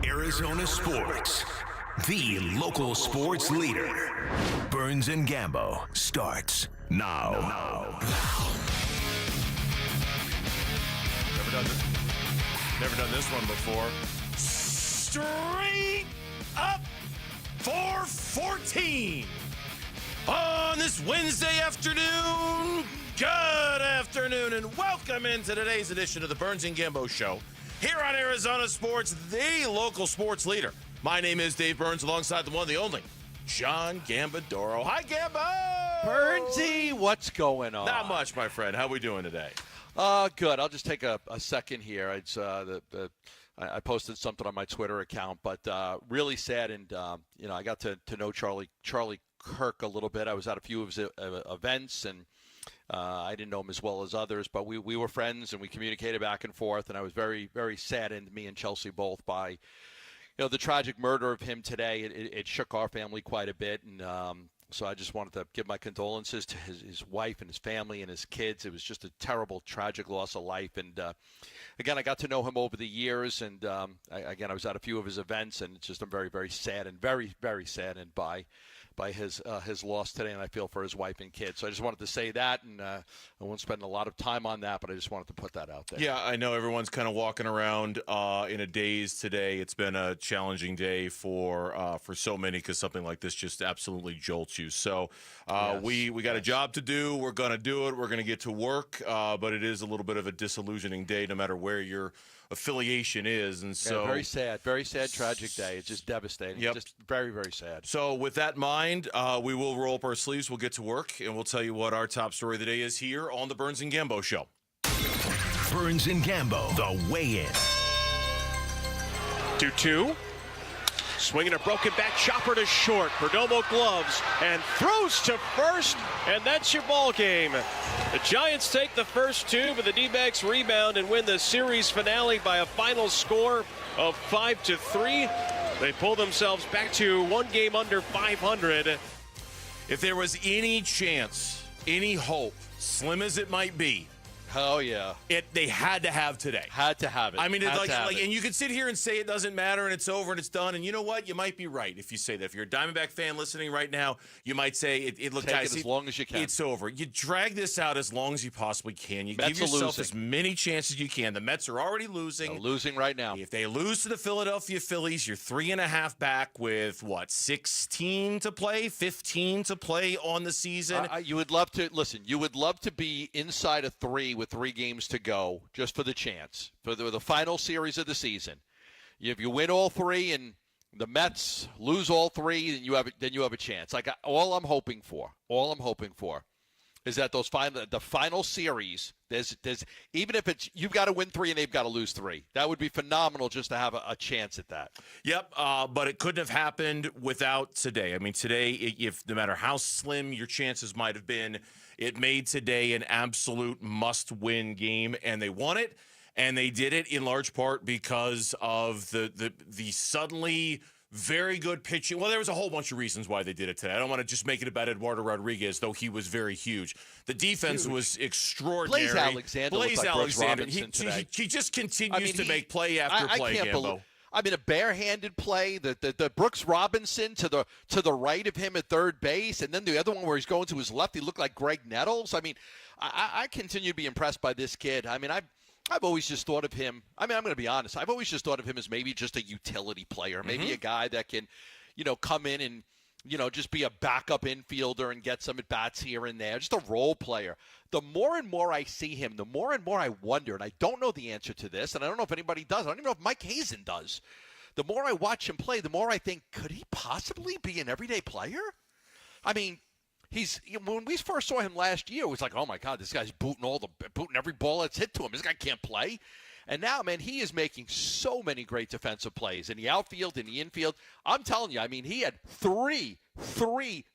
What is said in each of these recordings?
Arizona sports, the local sports leader. Burns and Gambo starts now. Never done this one before. Straight up 414 on this Wednesday afternoon. Good afternoon and welcome into today's edition of the Burns and Gambo Show here on Arizona Sports, the local sports leader. My name is Dave Burns, alongside the one, the only, John Gambadoro. Hi, Gambo! Burnsy, what's going on? Not much, my friend. How we doing today? Good. I'll just take a second here. It's I posted something on my Twitter account, but really sad. And I got to know Charlie Kirk a little bit. I was at a few of his events, and I didn't know him as well as others, but we were friends and we communicated back and forth. And I was very, very saddened, me and Chelsea both, by the tragic murder of him today. It shook our family quite a bit, and so I just wanted to give my condolences to his wife and his family and his kids. It was just a terrible, tragic loss of life. And again, I got to know him over the years, and I was at a few of his events, and it's just I'm very, very sad and very, very saddened by his loss today, and I feel for his wife and kids. So I just wanted to say that, and I won't spend a lot of time on that, but I just wanted to put that out there. Yeah, I know everyone's kind of walking around in a daze today. It's been a challenging day for so many, because something like this just absolutely jolts you. So Yes. we got a job to do. We're going to do it. We're going to get to work, but it is a little bit of a disillusioning day, no matter where your affiliation is. And so very sad, tragic day. It's just devastating. Yep. Just very, very sad. So with that in mind, we will roll up our sleeves. We'll get to work, and we'll tell you what our top story of the day is here on the Burns and Gambo Show. Burns and Gambo, the weigh-in. 2-2. Swinging a broken back chopper to short. Perdomo gloves and throws to first, and that's your ball game. The Giants take the first two, but the D-backs rebound and win the series finale by a final score of 5-3. They pull themselves back to one game under 500. If there was any chance, any hope, slim as it might be, Oh, yeah. they had to have today. Had to have it. I mean, Had it's to have it. and you could sit here and say it doesn't matter and it's over and it's done. And you know what? You might be right if you say that. If you're a Diamondback fan listening right now, you might say, look, Take guys, it as long as you can. It's over. You drag this out as long as you possibly can. You Mets give yourself are as many chances as you can. The Mets are already losing. They're losing right now. If they lose to the Philadelphia Phillies, you're 3.5 back with, 16 to play, 15 to play on the season. You would love to, listen, you would love to be inside of 3 with 3 games to go, just for the chance, for the final series of the season. If you win all 3 and the Mets lose all 3, then you have a chance. All I'm hoping for is that the final series, there's even if it's you've got to win 3 and they've got to lose 3. That would be phenomenal just to have a chance at that. Yep, but it couldn't have happened without today. I mean, today, if no matter how slim your chances might have been, it made today an absolute must-win game, and they won it, and they did it in large part because of the suddenly very good pitching. Well, there was a whole bunch of reasons why they did it today. I don't want to just make it about Eduardo Rodriguez, though he was very huge. The defense was extraordinary. Blaze Alexander looks like Brooks Robinson today. He just continues to make play after play, Gambo. A barehanded play, the Brooks Robinson to the right of him at third base, and then the other one where he's going to his left, he looked like Greg Nettles. I mean, I continue to be impressed by this kid. I mean, I've always just thought of him. I mean, I'm going to be honest. I've always just thought of him as maybe just a utility player, maybe a guy that can, come in and, just be a backup infielder and get some at-bats here and there, just a role player. The more and more I see him, the more and more I wonder, and I don't know the answer to this, and I don't know if anybody does. I don't even know if Mike Hazen does. The more I watch him play, the more I think, could he possibly be an everyday player? I mean, when we first saw him last year, it was like, oh, my God, this guy's booting every ball that's hit to him. This guy can't play. And now, man, he is making so many great defensive plays in the outfield, in the infield. I'm telling you, I mean, he had three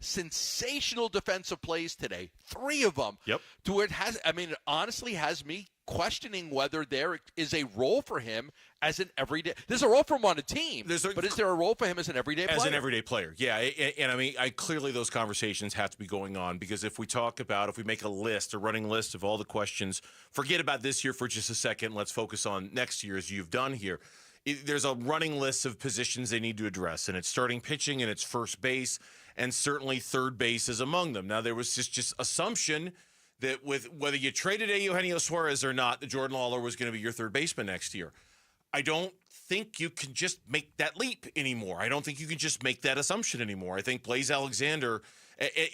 sensational defensive plays today. 3 of them. Yep. It honestly has me questioning whether there is a role for him as an everyday. There's a role for him on a team, but is there a role for him as an everyday player? As an everyday player, yeah. And I mean, clearly those conversations have to be going on, because if we make a running list of all the questions, forget about this year for just a second. Let's focus on next year, as you've done here. there's a running list of positions they need to address, and it's starting pitching and it's first base, and certainly third base is among them. Now, there was just assumption that with whether you traded Eugenio Suarez or not, that Jordan Lawler was going to be your third baseman next year. I don't think you can just make that leap anymore. I don't think you can just make that assumption anymore. I think Blaze Alexander,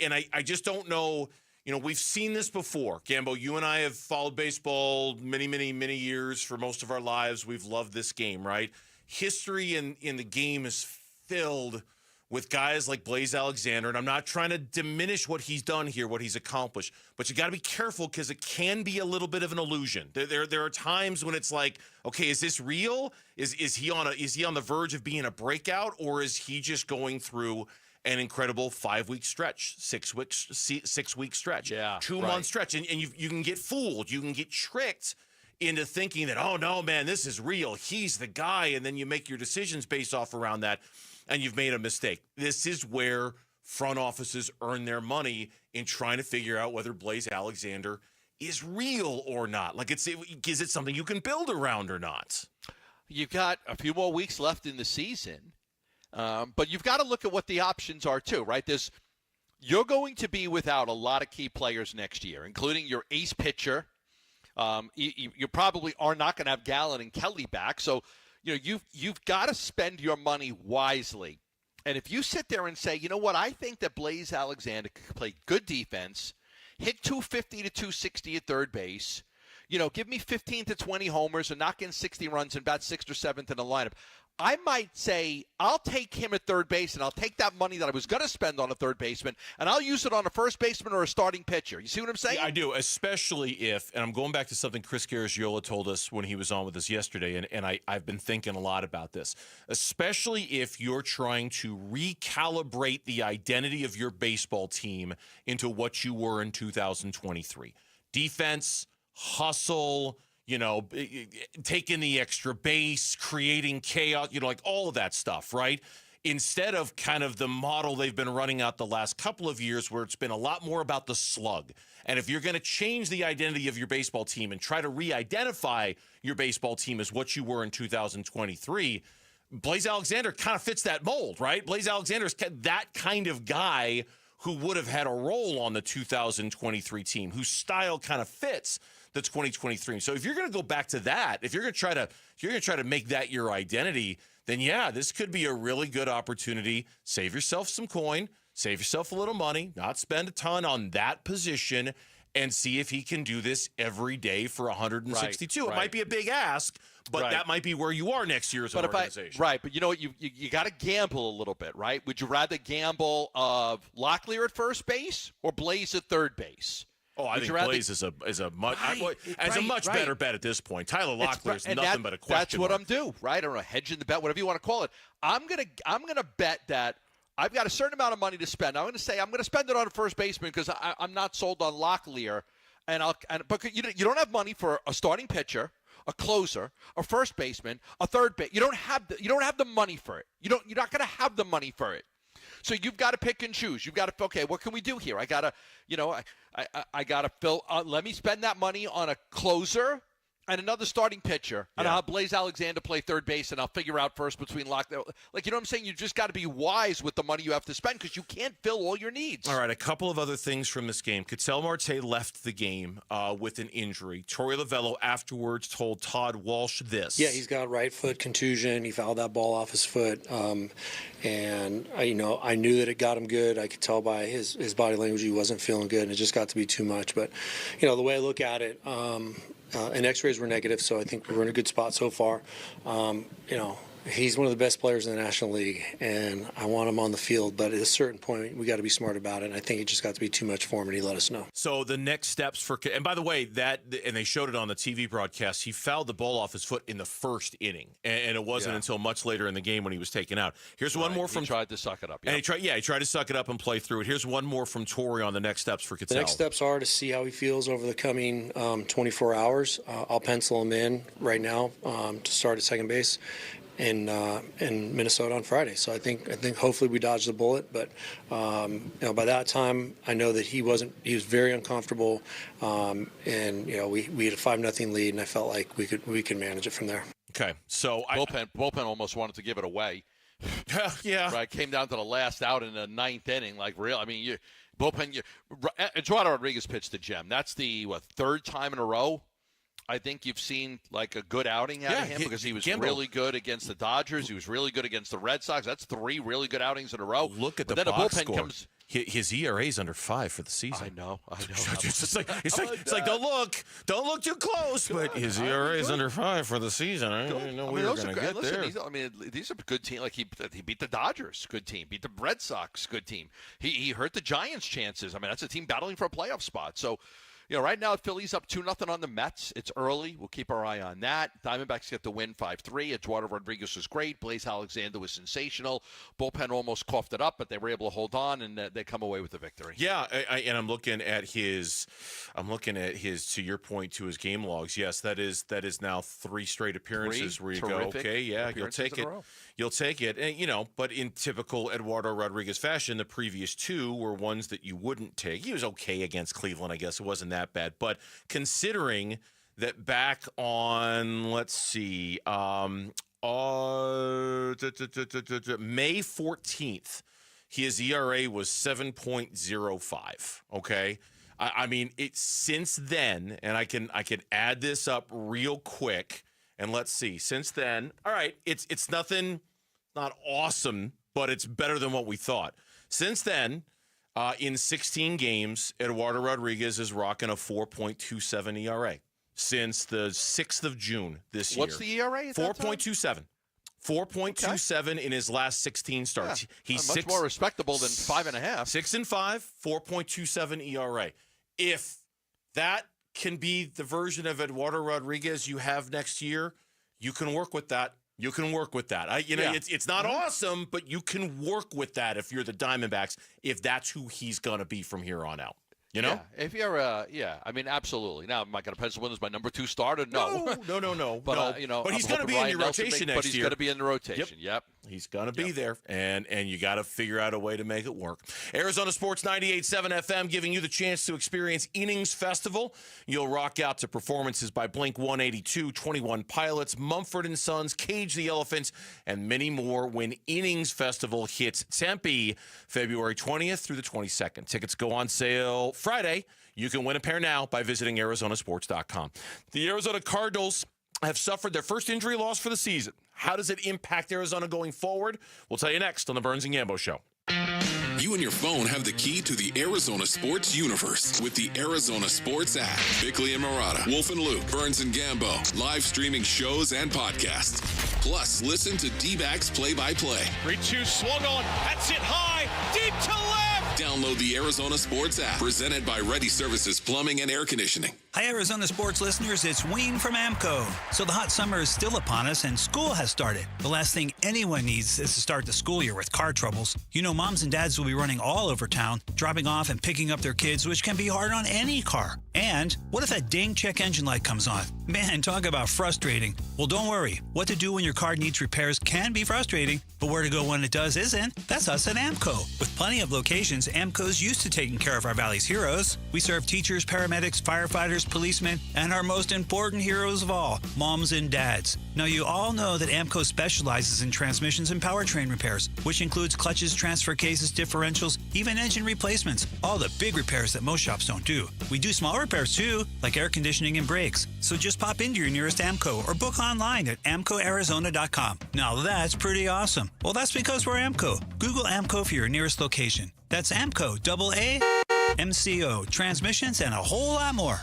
and I just don't know. We've seen this before. Gambo, you and I have followed baseball many, many, many years for most of our lives. We've loved this game, right? History in the game is filled with guys like Blaze Alexander, and I'm not trying to diminish what he's done here, what he's accomplished, but you got to be careful because it can be a little bit of an illusion. There are times when it's like, okay, is this real? Is he on the verge of being a breakout, or is he just going through an incredible 5-week stretch, 6-week stretch, 2-month stretch, and you can get fooled, you can get tricked into thinking that, oh no, man, this is real, he's the guy, and then you make your decisions based off around that. And you've made a mistake. This is where front offices earn their money in trying to figure out whether Blaze Alexander is real or not. Like, is it something you can build around or not? You've got a few more weeks left in the season, but you've got to look at what the options are too, right? You're going to be without a lot of key players next year, including your ace pitcher. You probably are not going to have Gallen and Kelly back, so you've got to spend your money wisely. And if you sit there and say, you know what, I think that Blaze Alexander could play good defense, hit 250 to 260 at third base, give me 15 to 20 homers and knock in 60 runs and bat 6th or 7th in the lineup, I might say I'll take him at third base, and I'll take that money that I was going to spend on a third baseman, and I'll use it on a first baseman or a starting pitcher. You see what I'm saying? Yeah, I do, especially if, and I'm going back to something Chris Garagiola told us when he was on with us yesterday, and I've been thinking a lot about this, especially if you're trying to recalibrate the identity of your baseball team into what you were in 2023. Defense, hustle, taking the extra base, creating chaos, like all of that stuff, right? Instead of kind of the model they've been running out the last couple of years where it's been a lot more about the slug. And if you're going to change the identity of your baseball team and try to re-identify your baseball team as what you were in 2023, Blaze Alexander kind of fits that mold, right? Blaze Alexander's that kind of guy who would have had a role on the 2023 team, whose style kind of fits the 2023. So if you're going to go back to that, if you're going to try to make that your identity, then yeah, this could be a really good opportunity. Save yourself some coin, save yourself a little money, not spend a ton on that position, and see if he can do this every day for 162. It might be a big ask, but that might be where you are next year as an organization. But you know what? You got to gamble a little bit, right? Would you rather gamble of Locklear at first base or Blaze at third base? Oh, I think Blaze is a much better bet at this point. Tyler Locklear is nothing but a question. That's what I'm doing, right? I don't know, hedging the bet, whatever you want to call it. I'm gonna bet that I've got a certain amount of money to spend. I'm going to say I'm going to spend it on a first baseman because I'm not sold on Locklear, but you don't have money for a starting pitcher, a closer, a first baseman, a third base. You don't have the money for it. You're not going to have the money for it. So you've got to pick and choose. You've got to, okay, what can we do here? I got to fill, let me spend that money on a closer and another starting pitcher, and I'll have Blaze Alexander play third base, and I'll figure out first between Locklear. Like, you know what I'm saying? You just got to be wise with the money you have to spend because you can't fill all your needs. All right, a couple of other things from this game. Ketel Marte left the game with an injury. Torey Lovello afterwards told Todd Walsh this. Yeah, he's got right foot contusion. He fouled that ball off his foot. And I knew that it got him good. I could tell by his body language he wasn't feeling good, and it just got to be too much. But, the way I look at it, and x-rays were negative, so I think we're in a good spot so far. He's one of the best players in the National League, and I want him on the field. But at a certain point, we got to be smart about it. And I think it just got to be too much for him, and he let us know. So the next steps for – and by the way, and they showed it on the TV broadcast, he fouled the ball off his foot in the first inning, and it wasn't until much later in the game when he was taken out. Here's one more from – He tried to suck it up. And he tried to suck it up and play through it. Here's one more from Torey on the next steps for Ketel. The next steps are to see how he feels over the coming 24 hours. I'll pencil him in right now to start at second base in Minnesota on Friday. So I think hopefully we dodged the bullet. But by that time, I know that he was very uncomfortable, and we had a 5-0 lead, and I felt like we could manage it from there. Okay, so bullpen almost wanted to give it away. Yeah. Right, came down to the last out in the ninth inning. Like, real. I mean, Eduardo Rodriguez pitched the gem. That's the third time in a row I think you've seen like a good outing out of him, because he was really good against the Dodgers. He was really good against the Red Sox. That's 3 really good outings in a row. Look at the box score. His ERA is under 5 for the season. I know. It's like don't look too close. But his ERA is under 5 for the season. I didn't know we were going to get there. These are good teams. Like he beat the Dodgers, good team. Beat the Red Sox, good team. He hurt the Giants' chances. I mean, that's a team battling for a playoff spot. So, right now, Philly's up 2-0 on the Mets. It's early. We'll keep our eye on that. Diamondbacks get the win 5-3. Eduardo Rodriguez was great. Blaze Alexander was sensational. Bullpen almost coughed it up, but they were able to hold on, and they come away with the victory. Yeah, and I'm looking at his, to your point, to his game logs. Yes, that is now 3 straight appearances where you go, okay, yeah, you'll take it. You'll take it. And, but in typical Eduardo Rodriguez fashion, the previous 2 were ones that you wouldn't take. He was okay against Cleveland, I guess. It wasn't that bad. But considering that back on, let's see, May 14th, his ERA was 7.05, okay? I mean, since then, and I can add this up real quick, and let's see. Since then, all right, it's nothing, not awesome, but it's better than what we thought. Since then, in 16 games, Eduardo Rodriguez is rocking a 4.27 ERA since the 6th of June this year. What's the ERA at that time? 4.27. 4.27 in his last 16 starts. Yeah, He's much more respectable than 5.5. 6-5, 4.27 ERA. If that can be the version of Eduardo Rodriguez you have next year, you can work with that. You can work with that. It's not awesome, but you can work with that if you're the Diamondbacks, if that's who he's going to be from here on out. Yeah, if you're, I mean, absolutely. Now, am I going to pencil him as my number 2 starter? No. No. But, but he's going to be in your rotation next year. But he's going to be in the rotation, yep. He's going to be there, and you got to figure out a way to make it work. Arizona Sports 98.7 FM giving you the chance to experience Innings Festival. You'll rock out to performances by Blink-182, 21 Pilots, Mumford & Sons, Cage the Elephants, and many more when Innings Festival hits Tempe February 20th through the 22nd. Tickets go on sale Friday. You can win a pair now by visiting Arizonasports.com. The Arizona Cardinals have suffered their first injury loss for the season. How does it impact Arizona going forward? We'll tell you next on the Burns and Gambo Show. You and your phone have the key to the Arizona sports universe with the Arizona Sports app. Bickley and Murata, Wolf and Luke, Burns and Gambo, live streaming shows and podcasts. Plus, listen to D-backs play-by-play. 3-2 swung on. That's it high. Deep to left. Download the Arizona Sports app, presented by Ready Services Plumbing and Air Conditioning. Hi, Arizona sports listeners. It's Wayne from AMCO. So the hot summer is still upon us and school has started. The last thing anyone needs is to start the school year with car troubles. Moms and dads will be running all over town, dropping off and picking up their kids, which can be hard on any car. And what if that ding check engine light comes on? Man, talk about frustrating. Well, don't worry. What to do when your car needs repairs can be frustrating, but where to go when it does isn't. That's us at AMCO. With plenty of locations, AMCO's used to taking care of our Valley's heroes. We serve teachers, paramedics, firefighters, policemen, and our most important heroes of all, moms and dads. Now, you all know that AMCO specializes in transmissions and powertrain repairs, which includes clutches, transfer cases, differentials, even engine replacements. All the big repairs that most shops don't do. We do small repairs too, like air conditioning and brakes. So just pop into your nearest AMCO or book online at amcoarizona.com. Now that's pretty awesome. Well, that's because we're AMCO. Google AMCO for your nearest location. That's AMCO, AAMCO, transmissions, and a whole lot more.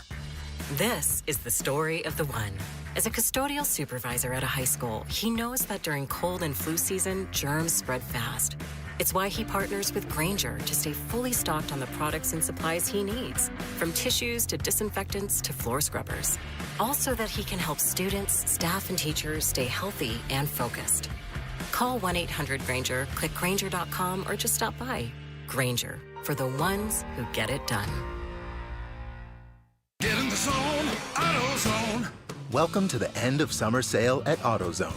This is the story of the one. As a custodial supervisor at a high school, he knows that during cold and flu season, germs spread fast. It's why he partners with Grainger to stay fully stocked on the products and supplies he needs, from tissues to disinfectants to floor scrubbers. Also that he can help students, staff, and teachers stay healthy and focused. Call 1-800-GRAINGER, click Grainger.com, or just stop by. Grainger, for the ones who get it done. Get in the zone, AutoZone. Welcome to the end of summer sale at AutoZone.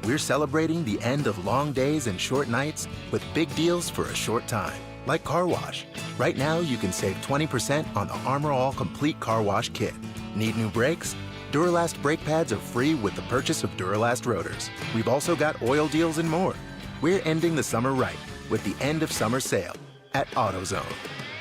We're celebrating the end of long days and short nights with big deals for a short time, like car wash. Right now, you can save 20% on the Armor All Complete Car Wash Kit. Need new brakes? Duralast brake pads are free with the purchase of Duralast rotors. We've also got oil deals and more. We're ending the summer right with the end of summer sale at AutoZone.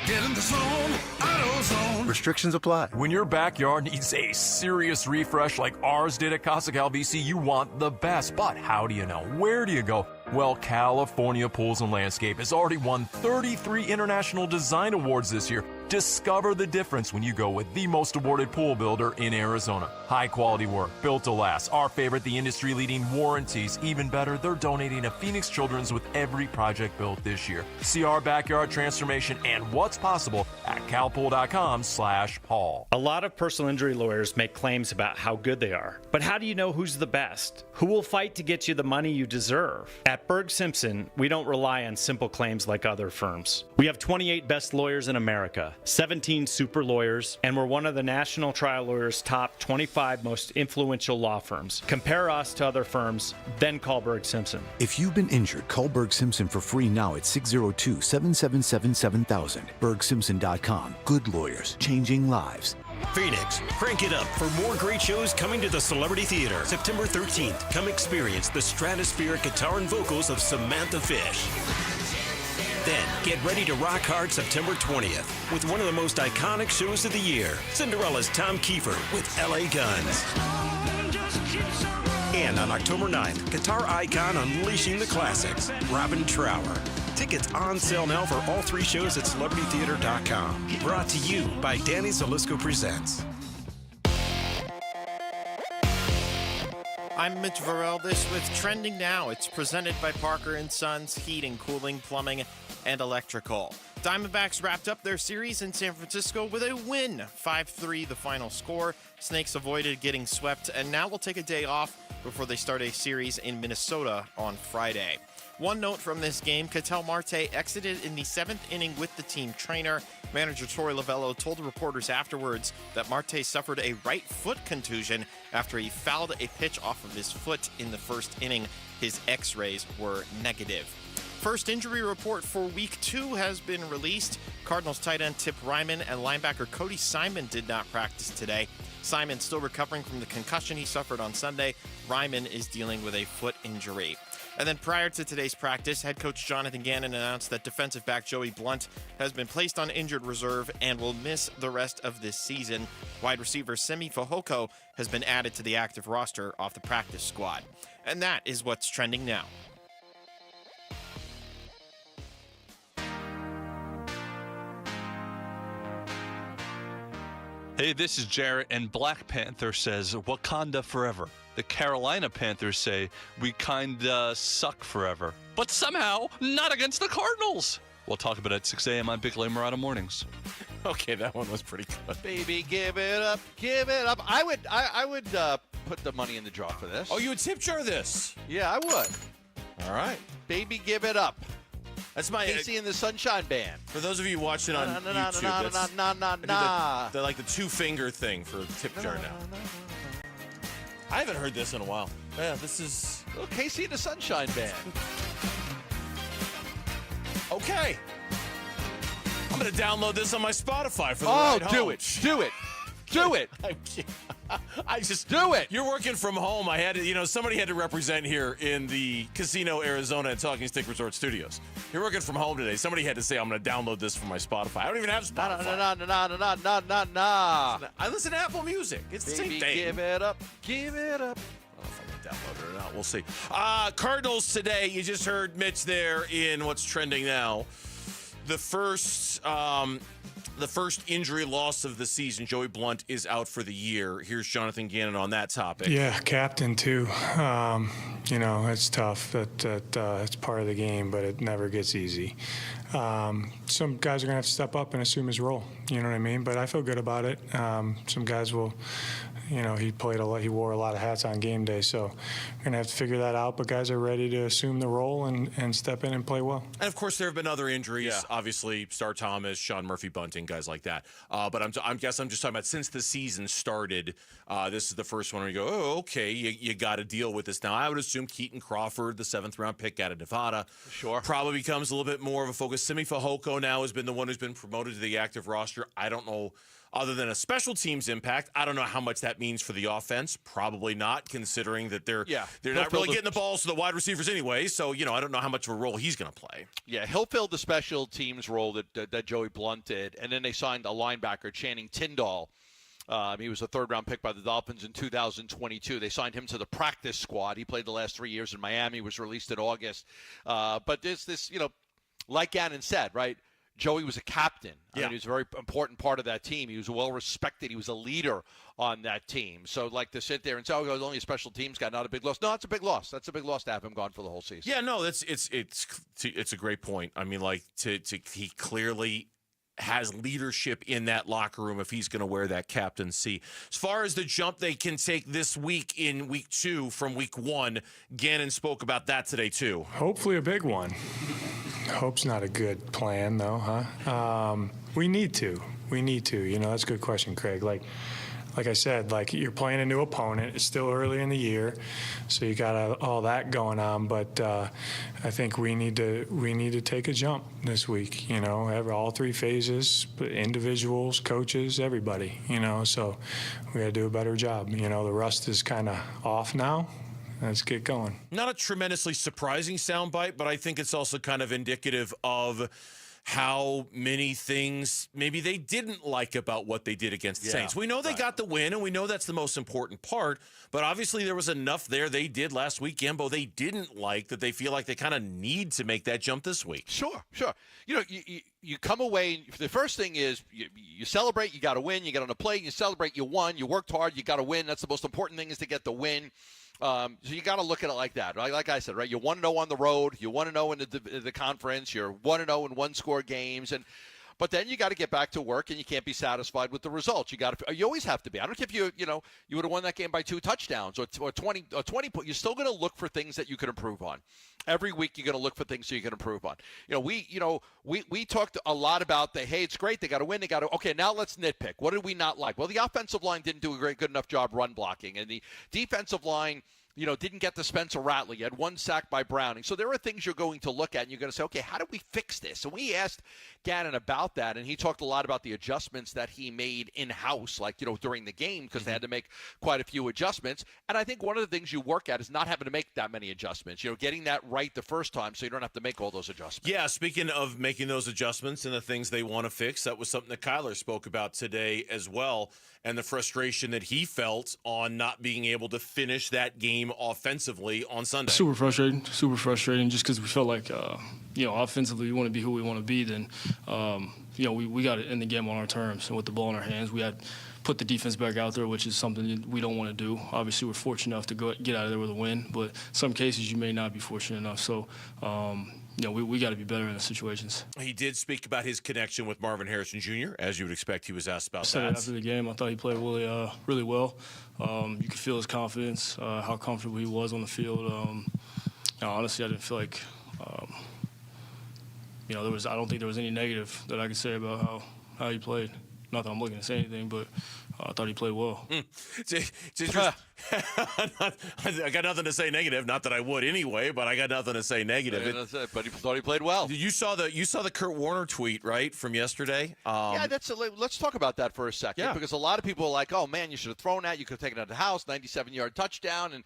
Get in the zone, AutoZone. Restrictions apply. When your backyard needs a serious refresh like ours did at Casa Cal BC, you want the best. But how do you know? Where do you go? Well, California Pools and Landscape has already won 33 International Design Awards this year. Discover the difference when you go with the most awarded pool builder in Arizona. High quality work, built to last. Our favorite, the industry leading warranties. Even better, they're donating to Phoenix Children's with every project built this year. See our backyard transformation and what's possible at calpool.com/Paul. A lot of personal injury lawyers make claims about how good they are. But how do you know who's the best? Who will fight to get you the money you deserve? At Berg Simpson, we don't rely on simple claims like other firms. We have 28 best lawyers in America, 17 super lawyers, and we're one of the National Trial Lawyers' top 25 most influential law firms. Compare us to other firms, then call Berg Simpson. If you've been injured, call Berg Simpson for free now at 602-777-7000. BergSimpson.com. Good lawyers, changing lives. Phoenix, crank it up for more great shows coming to the Celebrity Theater. September 13th, come experience the stratospheric guitar and vocals of Samantha Fish. Then, get ready to rock hard September 20th with one of the most iconic shows of the year, Cinderella's Tom Kiefer with LA Guns. And on October 9th, guitar icon unleashing the classics, Robin Trower. Tickets on sale now for all 3 shows at CelebrityTheater.com. Brought to you by Danny Zalisco Presents. I'm Mitch Varel. This with Trending Now. It's presented by Parker & Sons Heating, Cooling, Plumbing, and Electrical. Diamondbacks wrapped up their series in San Francisco with a win. 5-3 the final score. Snakes avoided getting swept and now will take a day off before they start a series in Minnesota on Friday. One note from this game, Marte exited in the 7th inning with the team trainer. Manager Torey Lovello told the reporters afterwards that Marte suffered a right foot contusion after he fouled a pitch off of his foot in the 1st inning. His x-rays were negative. First injury report for Week 2 has been released. Cardinals tight end Tip Ryman and linebacker Cody Simon did not practice today. Simon still recovering from the concussion he suffered on Sunday. Ryman is dealing with a foot injury. And then prior to today's practice, head coach Jonathan Gannon announced that defensive back Joey Blount has been placed on injured reserve and will miss the rest of this season. Wide receiver Semi Fehoko has been added to the active roster off the practice squad. And that is what's trending now. Hey, this is Jarrett, and Black Panther says Wakanda forever. The Carolina Panthers say we kinda suck forever. But somehow, not against the Cardinals. We'll talk about it at 6 a.m. on Bickley and Murata Mornings. Okay, that one was pretty good. Baby, give it up, give it up. I would put the money in the draw for this. Oh, you would tip jar this? Yeah, I would. All right. Baby, give it up. That's my Casey and the Sunshine Band. For those of you watching on YouTube, they're like the 2-finger thing for tip jar now. I haven't heard this in a while. Yeah, this is Casey and the Sunshine Band. Okay. I'm going to download this on my Spotify for the ride home. Do it. Do it. Do it. I just do it. You're working from home. I had to, somebody had to represent here in the Casino Arizona and Talking Stick Resort Studios. You're working from home today. Somebody had to say, I'm going to download this from my Spotify. I don't even have Spotify. No. I listen to Apple Music. It's the same thing. Give it up. Give it up. I don't know if I'm going to download it or not. We'll see. Cardinals today. You just heard Mitch there in what's trending now. The first injury loss of the season, Joey Blount, is out for the year. Here's Jonathan Gannon on that topic. Yeah, captain too. It's tough. It's part of the game, but it never gets easy. Some guys are going to have to step up and assume his role. You know what I mean? But I feel good about it. Some guys will. He played a lot. He wore a lot of hats on game day, so we're gonna have to figure that out. But guys are ready to assume the role and step in and play well. And of course, there have been other injuries. Yeah. Obviously, Star Thomas, Sean Murphy Bunting, guys like that. But I'm just talking about since the season started. This is the first one where you go, oh, okay, you got to deal with this now. I would assume Keaton Crawford, the 7th-round pick out of Nevada, probably becomes a little bit more of a focus. Semi Fehoko now has been the one who's been promoted to the active roster. I don't know other than a special teams impact. I don't know how much that means for the offense. Probably not, considering that they're not really getting the balls to the wide receivers anyway. So, I don't know how much of a role he's going to play. Yeah, he'll fill the special teams role that Joey Blunt did. And then they signed a linebacker, Channing Tindall. He was a third-round pick by the Dolphins in 2022. They signed him to the practice squad. He played the last 3 years in Miami, was released in August. But there's this, like Gannon said, right? Joey was a captain. I mean, he was a very important part of that team. He was well-respected. He was a leader on that team. So, to sit there and say, oh, he was only a special teams guy, not a big loss. No, it's a big loss. That's a big loss to have him gone for the whole season. Yeah, no, it's a great point. I mean, he clearly has leadership in that locker room if he's going to wear that captaincy. As far as the jump they can take this week in week 2 from week 1, Gannon spoke about that today too. Hopefully a big one. Hope's not a good plan though, huh? We need to. That's a good question, Craig. Like I said, you're playing a new opponent. It's still early in the year, so you got all that going on. But I think we need to take a jump this week. All 3 phases, individuals, coaches, everybody. So we got to do a better job. The rust is kind of off now. Let's get going. Not a tremendously surprising soundbite, but I think it's also kind of indicative of how many things maybe they didn't like about what they did against the Saints. We know they got the win, and we know that's the most important part, but obviously there was enough there they did last week, Gambo, they didn't like that they feel like they kind of need to make that jump this week. Sure. You come away, the first thing is you celebrate, you got to win, you get on a plate, you celebrate, you won, you worked hard, you got to win. That's the most important thing is to get the win. So you got to look at it like that. Like I said, right? You 1-0 on the road. You 1-0 in the conference. You're 1-0 in one-score games. But then you got to get back to work, and you can't be satisfied with the results. You always have to be. I don't care if you would have won that game by 2 touchdowns or 20 points. You're still going to look for things that you can improve on. Every week you're going to look for things that you can improve on. We talked a lot about hey, it's great. They got to win. Okay, now let's nitpick. What did we not like? Well, the offensive line didn't do a good enough job run blocking, and the defensive line didn't get to Spencer Rattler. You had 1 sack by Browning. So there are things you're going to look at, and you're going to say, okay, how do we fix this? And we asked Gannon about that, and he talked a lot about the adjustments that he made in-house, during the game, because they had to make quite a few adjustments. And I think one of the things you work at is not having to make that many adjustments, getting that right the first time so you don't have to make all those adjustments. Yeah, speaking of making those adjustments and the things they want to fix, that was something that Kyler spoke about today as well, and the frustration that he felt on not being able to finish that game offensively on Sunday. Super frustrating just because we felt like, offensively we want to be who we want to be. Then, we got to end the game on our terms. And with the ball in our hands, we had put the defense back out there, which is something we don't want to do. Obviously, we're fortunate enough to get out of there with a win, but some cases you may not be fortunate enough. So, we got to be better in the situations. He did speak about his connection with Marvin Harrison Jr., as you would expect. He was asked about I said that. After the game, I thought he played really well. You could feel his confidence, how comfortable he was on the field. Honestly, I didn't feel like, I don't think there was any negative that I could say about how he played. Not that I'm looking to say anything, but I thought he played well. I got nothing to say negative. Not that I would anyway, but I got nothing to say negative. But he thought he played well. You saw the Kurt Warner tweet, right, from yesterday? Let's talk about that for a second. Yeah. Because a lot of people are like, oh, man, you should have thrown that. You could have taken it out of the house, 97-yard touchdown. And,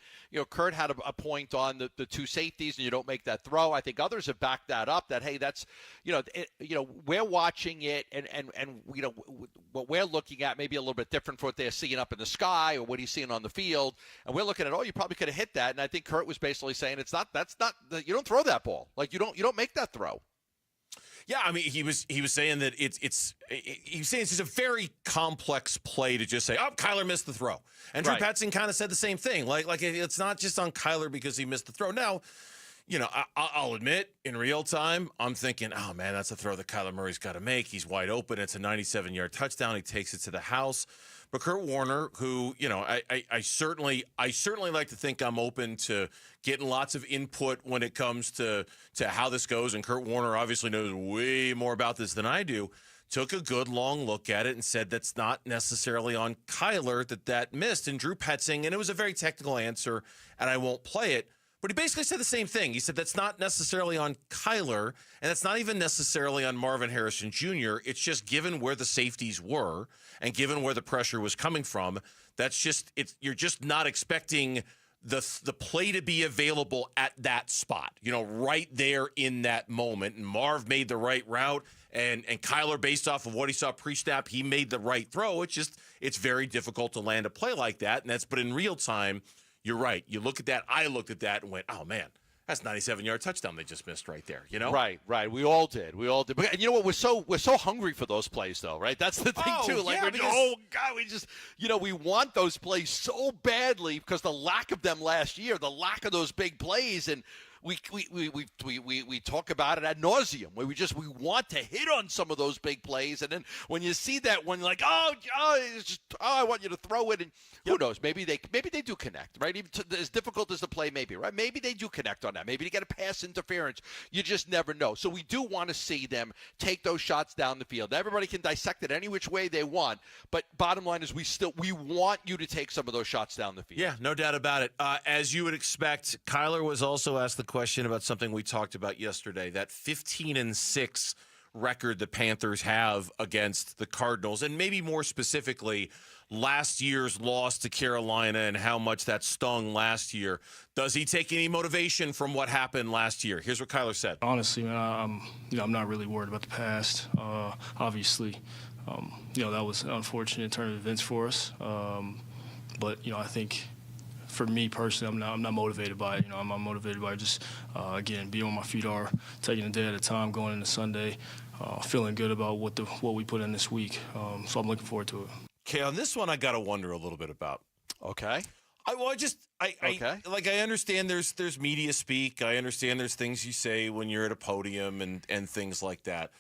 Kurt had a point on the 2 safeties, and you don't make that throw. I think others have backed that up, that, hey, that's, we're watching it, and what we're looking at may be a little bit different from what they're seeing up in the sky or what he's seeing on the field. And we're looking at, you probably could have hit that. And I think Kurt was basically saying you don't throw that ball. You don't make that throw. Yeah, I mean, he was saying that he's saying it's a very complex play to just say, Kyler missed the throw. And Drew Petzing kind of said the same thing. Like it's not just on Kyler because he missed the throw. Now, I'll admit, in real time, I'm thinking, oh, man, that's a throw that Kyler Murray's got to make. He's wide open. It's a 97-yard touchdown. He takes it to the house. But Kurt Warner, who, I certainly like to think I'm open to getting lots of input when it comes to how this goes. And Kurt Warner obviously knows way more about this than I do. Took a good long look at it and said that's not necessarily on Kyler that missed. And Drew Petzing, and it was a very technical answer, and I won't play it, But he basically said the same thing. He said that's not necessarily on Kyler, and that's not even necessarily on Marvin Harrison Jr. It's just given where the safeties were and given where the pressure was coming from, that's just you're just not expecting the play to be available at that spot, right there in that moment. And Marv made the right route, and Kyler, based off of what he saw pre-snap, he made the right throw. It's very difficult to land a play like that, but in real time, you're right. You look at that. I looked at that and went, oh, man, that's 97-yard touchdown they just missed right there, Right. We all did. But you know what? We're so hungry for those plays, though, right? That's the thing, too. We want those plays so badly because the lack of them last year, the lack of those big plays, and we talk about it ad nauseum, where we want to hit on some of those big plays, and then when you see that one, you're like, I want you to throw it, and who knows? Maybe they do connect, right? Even as difficult as the play may be, right? Maybe they do connect on that. Maybe they get a pass interference. You just never know. So we do want to see them take those shots down the field. Everybody can dissect it any which way they want, but bottom line is we want you to take some of those shots down the field. Yeah, no doubt about it. As you would expect, Kyler was also asked the question about something we talked about yesterday, that 15-6 record the Panthers have against the Cardinals, and maybe more specifically, last year's loss to Carolina and how much that stung last year. Does he take any motivation from what happened last year? Here's what Kyler said. Honestly, man, I'm not really worried about the past. Obviously, that was an unfortunate turn of events for us. But I think, for me personally, I'm not motivated by it. I'm motivated by just, again, being on my feet, taking a day at a time, going into Sunday, feeling good about what we put in this week. So I'm looking forward to it. Okay, on this one, I got to wonder a little bit about. Okay. I understand there's media speak. I understand there's things you say when you're at a podium and things like that.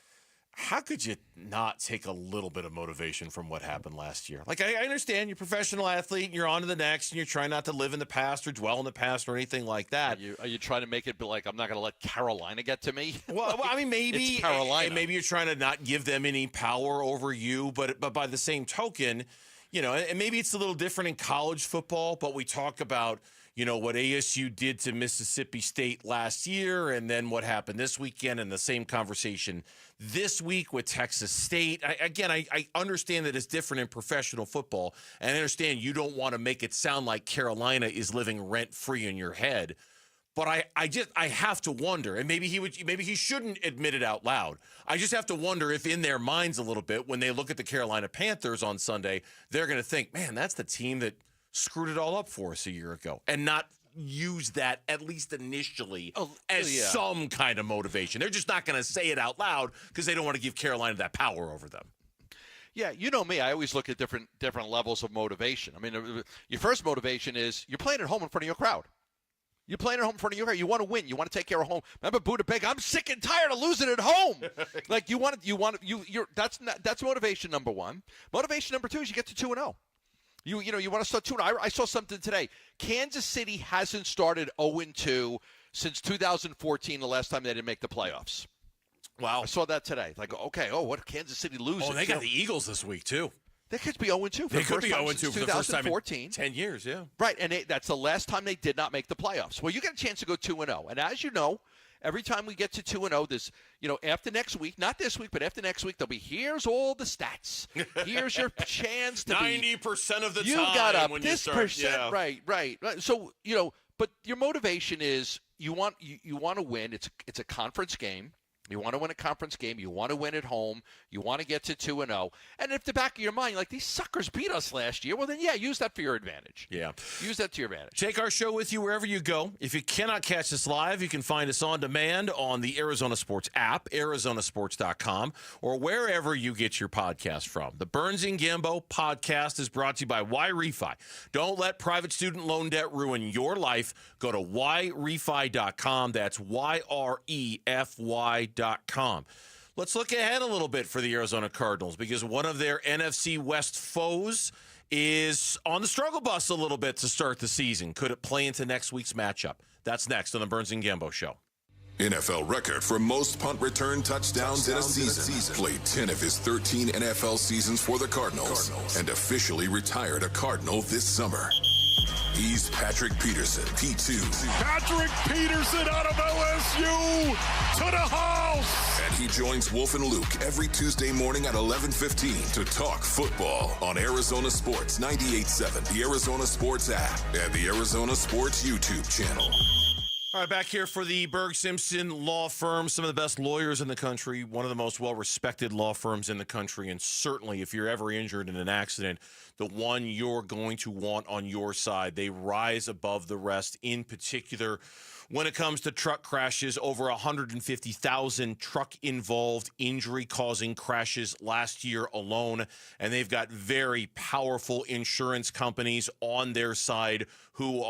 How could you not take a little bit of motivation from what happened last year? Like, I understand you're a professional athlete and you're on to the next and you're trying not to live in the past or dwell in the past or anything like that. Are you trying to make it be like, I'm not going to let Carolina get to me? Well, I mean, maybe it's Carolina. Maybe you're trying to not give them any power over you, but by the same token, and maybe it's a little different in college football, but we talk about, what ASU did to Mississippi State last year and then what happened this weekend, and the same conversation this week with Texas State. I understand that it's different in professional football, and I understand you don't want to make it sound like Carolina is living rent-free in your head. But I have to wonder, and maybe he shouldn't admit it out loud. I just have to wonder if in their minds a little bit, when they look at the Carolina Panthers on Sunday, they're going to think, man, that's the team that screwed it all up for us a year ago, and not use that, at least initially, as some kind of motivation. They're just not going to say it out loud because they don't want to give Carolina that power over them. Yeah, you know me. I always look at different levels of motivation. I mean, your first motivation is you're playing at home in front of your crowd. You're playing at home in front of your crowd. You want to win. You want to take care of home. Remember Buda Big? I'm sick and tired of losing at home. Like that's motivation number one. Motivation number two is you get to 2-0. You want to start 2-0. I saw something today. Kansas City hasn't started 0-2 since 2014, the last time they didn't make the playoffs. Wow. I saw that today. Like, okay, what Kansas City loses? Oh, they got the Eagles this week, too. They could be 0-2 for the first time since 2014. For the first time in 10 years, yeah. Right, and that's the last time they did not make the playoffs. Well, you get a chance to go 2-0. And as you know, every time we get to 2-0, this, after next week, not this week, but after next week, there'll be, here's all the stats. Here's your chance to 90% of the you time got up when this you start. percent. Yeah. Right. So, but your motivation is you want to win. It's a conference game. You want to win a conference game. You want to win at home. You want to get to 2-0. And if the back of your mind, you're like, these suckers beat us last year, well, then, yeah, use that for your advantage. Yeah. Use that to your advantage. Take our show with you wherever you go. If you cannot catch us live, you can find us on demand on the Arizona Sports app, arizonasports.com, or wherever you get your podcast from. The Burns and Gambo podcast is brought to you by YRefi. Don't let private student loan debt ruin your life. Go to YRefi.com. That's YREFY.com. Let's look ahead a little bit for the Arizona Cardinals, because one of their NFC West foes is on the struggle bus a little bit to start the season. Could it play into next week's matchup? That's next on the Burns and Gambo Show. NFL record for most punt return touchdowns in a season. Played 10 of his 13 NFL seasons for the Cardinals. And officially retired a Cardinal this summer. He's Patrick Peterson, P2. Patrick Peterson out of LSU to the house. And he joins Wolf and Luke every Tuesday morning at 11:15 to talk football on Arizona Sports 98.7, the Arizona Sports app, and the Arizona Sports YouTube channel. All right, back here for the Berg Simpson Law Firm, some of the best lawyers in the country, one of the most well-respected law firms in the country, and certainly if you're ever injured in an accident, the one you're going to want on your side. They rise above the rest, in particular when it comes to truck crashes. Over 150,000 truck-involved injury-causing crashes last year alone, and they've got very powerful insurance companies on their side who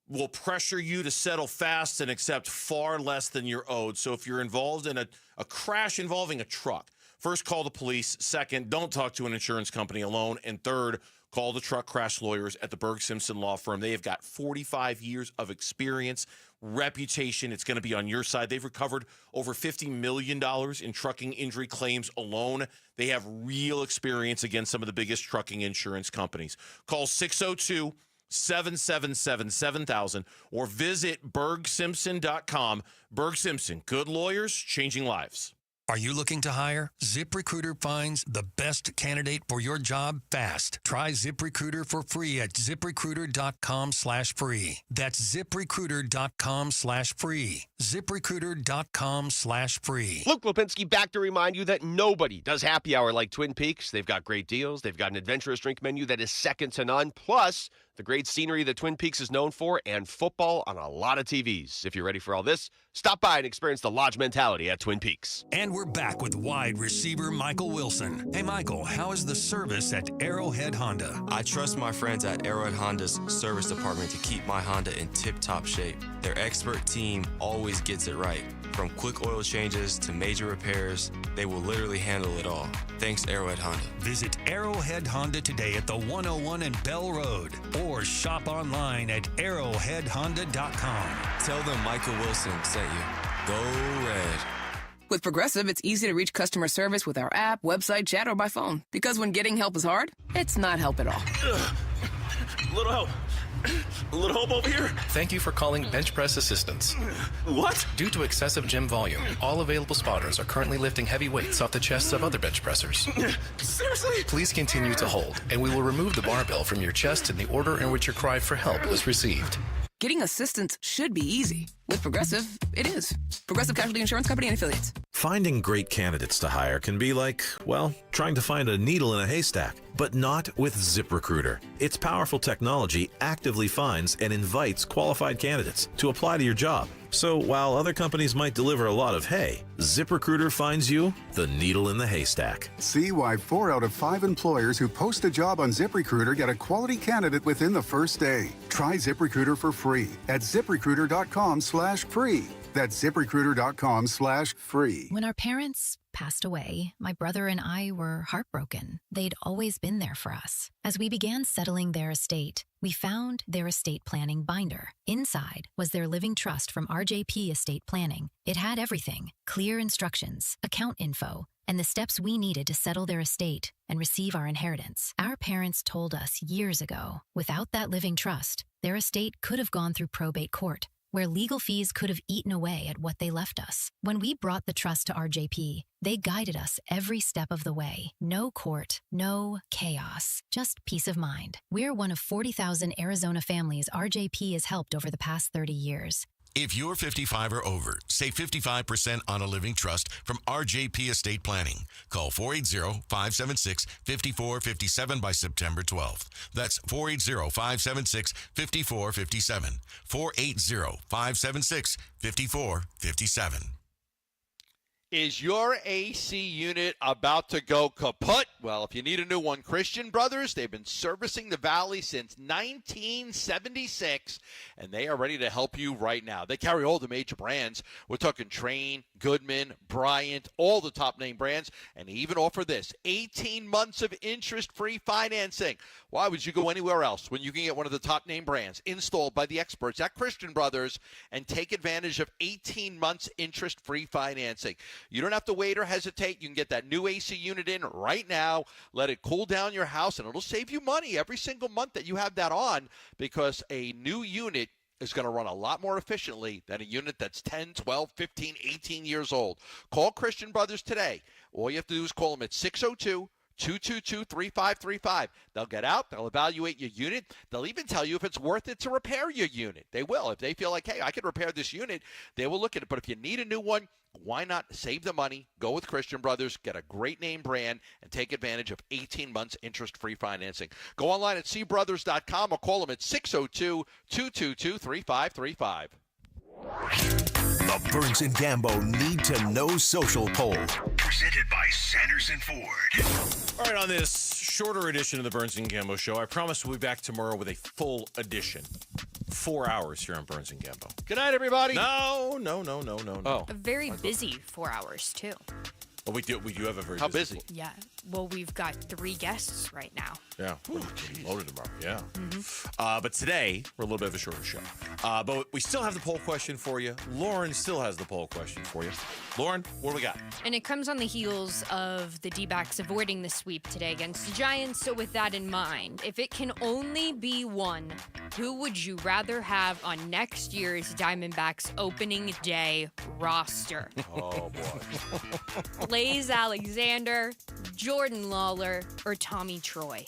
will pressure you to settle fast and accept far less than you're owed. So if you're involved in a crash involving a truck, first, call the police. Second, don't talk to an insurance company alone. And third, call the truck crash lawyers at the Berg Simpson Law Firm. They have got 45 years of experience, reputation. It's going to be on your side. They've recovered over $50 million in trucking injury claims alone. They have real experience against some of the biggest trucking insurance companies. Call 602-777-7000 or visit bergsimpson.com. Berg Simpson, good lawyers, changing lives. Are you looking to hire? ZipRecruiter finds the best candidate for your job fast. Try ZipRecruiter for free at ZipRecruiter.com/free. That's ZipRecruiter.com/free. ZipRecruiter.com/free. Luke Lipinski back to remind you that nobody does happy hour like Twin Peaks. They've got great deals. They've got an adventurous drink menu that is second to none. Plus, the great scenery that Twin Peaks is known for, and football on a lot of TVs. If you're ready for all this, stop by and experience the lodge mentality at Twin Peaks. And we're back with wide receiver Michael Wilson. Hey, Michael, how is the service at Arrowhead Honda? I trust my friends at Arrowhead Honda's service department to keep my Honda in tip-top shape. Their expert team always gets it right. From quick oil changes to major repairs, they will literally handle it all. Thanks, Arrowhead Honda. Visit Arrowhead Honda today at the 101 and Bell Road or shop online at arrowheadhonda.com. Tell them Michael Wilson sent you. Go Red. With Progressive, it's easy to reach customer service with our app, website, chat, or by phone. Because when getting help is hard, it's not help at all. Little help. A little help over here. Thank you for calling Bench Press Assistance. What? Due to excessive gym volume, all available spotters are currently lifting heavy weights off the chests of other bench pressers. Seriously? Please continue to hold, and we will remove the barbell from your chest in the order in which your cry for help was received. Getting assistance should be easy. With Progressive, it is. Progressive Casualty Insurance Company and Affiliates. Finding great candidates to hire can be like, well, trying to find a needle in a haystack. But not with ZipRecruiter. Its powerful technology actively finds and invites qualified candidates to apply to your job. So while other companies might deliver a lot of hay, ZipRecruiter finds you the needle in the haystack. See why 4 out of 5 employers who post a job on ZipRecruiter get a quality candidate within the first day. Try ZipRecruiter for free at ZipRecruiter.com/free. That's ZipRecruiter.com/free. When our parents passed away, my brother and I were heartbroken. They'd always been there for us. As we began settling their estate, we found their estate planning binder. Inside was their living trust from RJP Estate Planning. It had everything: clear instructions, account info, and the steps we needed to settle their estate and receive our inheritance. Our parents told us years ago, without that living trust, their estate could have gone through probate court, where legal fees could have eaten away at what they left us. When we brought the trust to RJP, they guided us every step of the way. No court, no chaos, just peace of mind. We're one of 40,000 Arizona families RJP has helped over the past 30 years. If you're 55 or over, save 55% on a living trust from RJP Estate Planning. Call 480-576-5457 by September 12th. That's 480-576-5457. 480-576-5457. Is your AC unit about to go kaput? Well, if you need a new one, Christian Brothers, they've been servicing the Valley since 1976, and they are ready to help you right now. They carry all the major brands. We're talking Trane, Goodman, Bryant, all the top name brands, and they even offer this: 18 months of interest-free financing. Why would you go anywhere else when you can get one of the top name brands installed by the experts at Christian Brothers and take advantage of 18 months interest-free financing? You don't have to wait or hesitate. You can get that new AC unit in right now. Let it cool down your house, and it'll save you money every single month that you have that on, because a new unit is going to run a lot more efficiently than a unit that's 10, 12, 15, 18 years old. Call Christian Brothers today. All you have to do is call them at 602-222-3535. They'll get out. They'll evaluate your unit. They'll even tell you if it's worth it to repair your unit. They will. If they feel like, hey, I could repair this unit, they will look at it. But if you need a new one, why not save the money, go with Christian Brothers, get a great name brand, and take advantage of 18 months interest-free financing. Go online at cbrothers.com or call them at 602-222-3535. The Burns and Gambo Need to Know Social Poll. Presented by Sanderson Ford. All right, on this shorter edition of the Burns and Gambo Show, I promise we'll be back tomorrow with a full edition. 4 hours here on Burns and Gambo. Good night, everybody. No. Oh. A very busy 4 hours, too. Well, we do have a very How busy? Yeah. Well, we've got 3 guests right now. Yeah, we're loaded tomorrow. Yeah. But today, we're a little bit of a shorter show. But we still have the poll question for you. Lauren still has the poll question for you. Lauren, what do we got? And it comes on the heels of the D-backs avoiding the sweep today against the Giants. So with that in mind, if it can only be one, who would you rather have on next year's Diamondbacks opening day roster? Oh, boy. Blaze Alexander, Jordan Lawler, or Tommy Troy?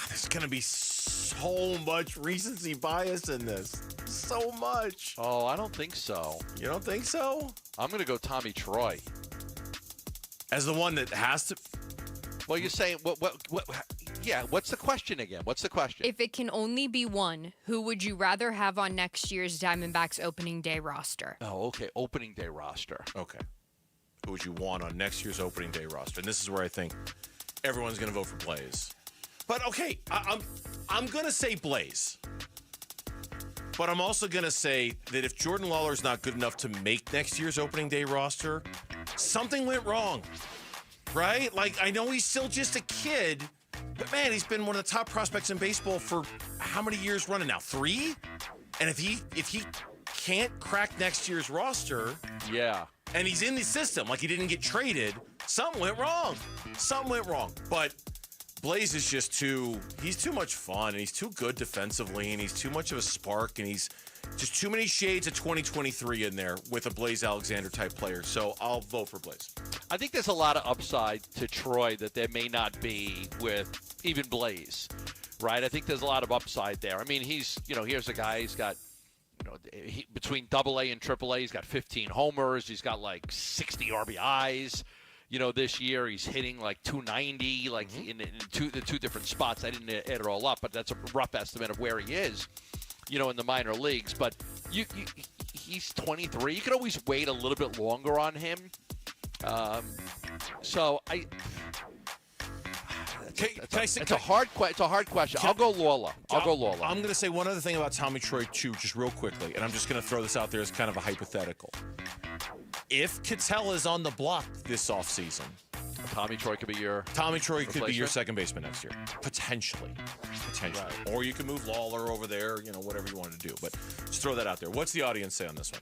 There's going to be so much recency bias in this. So much. Oh, I don't think so. You don't think so? I'm going to go Tommy Troy. As the one that has to... Well, you're saying, what, yeah, what's the question again? What's the question? If it can only be one, who would you rather have on next year's Diamondbacks opening day roster? Oh, okay, opening day roster. Okay. Who would you want on next year's opening day roster? And this is where I think everyone's going to vote for Blaze. But, okay, I'm going to say Blaze. But I'm also going to say that if Jordan Lawler's not good enough to make next year's opening day roster, something went wrong, right? Like, I know he's still just a kid, but, man, he's been one of the top prospects in baseball for how many years running now? 3? And if he can't crack next year's roster, yeah, and he's in the system, like he didn't get traded, something went wrong. But Blaze is just he's too much fun, and he's too good defensively, and he's too much of a spark, and he's just too many shades of 2023 in there with a Blaze Alexander type player. So I'll vote for Blaze. I think there's a lot of upside to Troy that there may not be with even Blaze, right? I think there's a lot of upside there. I mean, here's a guy, he's got, between AA and AAA, he's got 15 homers. He's got like 60 RBIs. This year he's hitting like 290, like in the two different spots. I didn't add it all up, but that's a rough estimate of where he is, in the minor leagues. But he's 23. You could always wait a little bit longer on him. It's a hard question. I'll go Lawler. I'm going to say one other thing about Tommy Troy, too, just real quickly, and I'm just going to throw this out there as kind of a hypothetical. If Cattell is on the block this offseason, Tommy Troy could be your second baseman next year. Potentially. Right. Or you can move Lawler over there, whatever you want to do. But just throw that out there. What's the audience say on this one?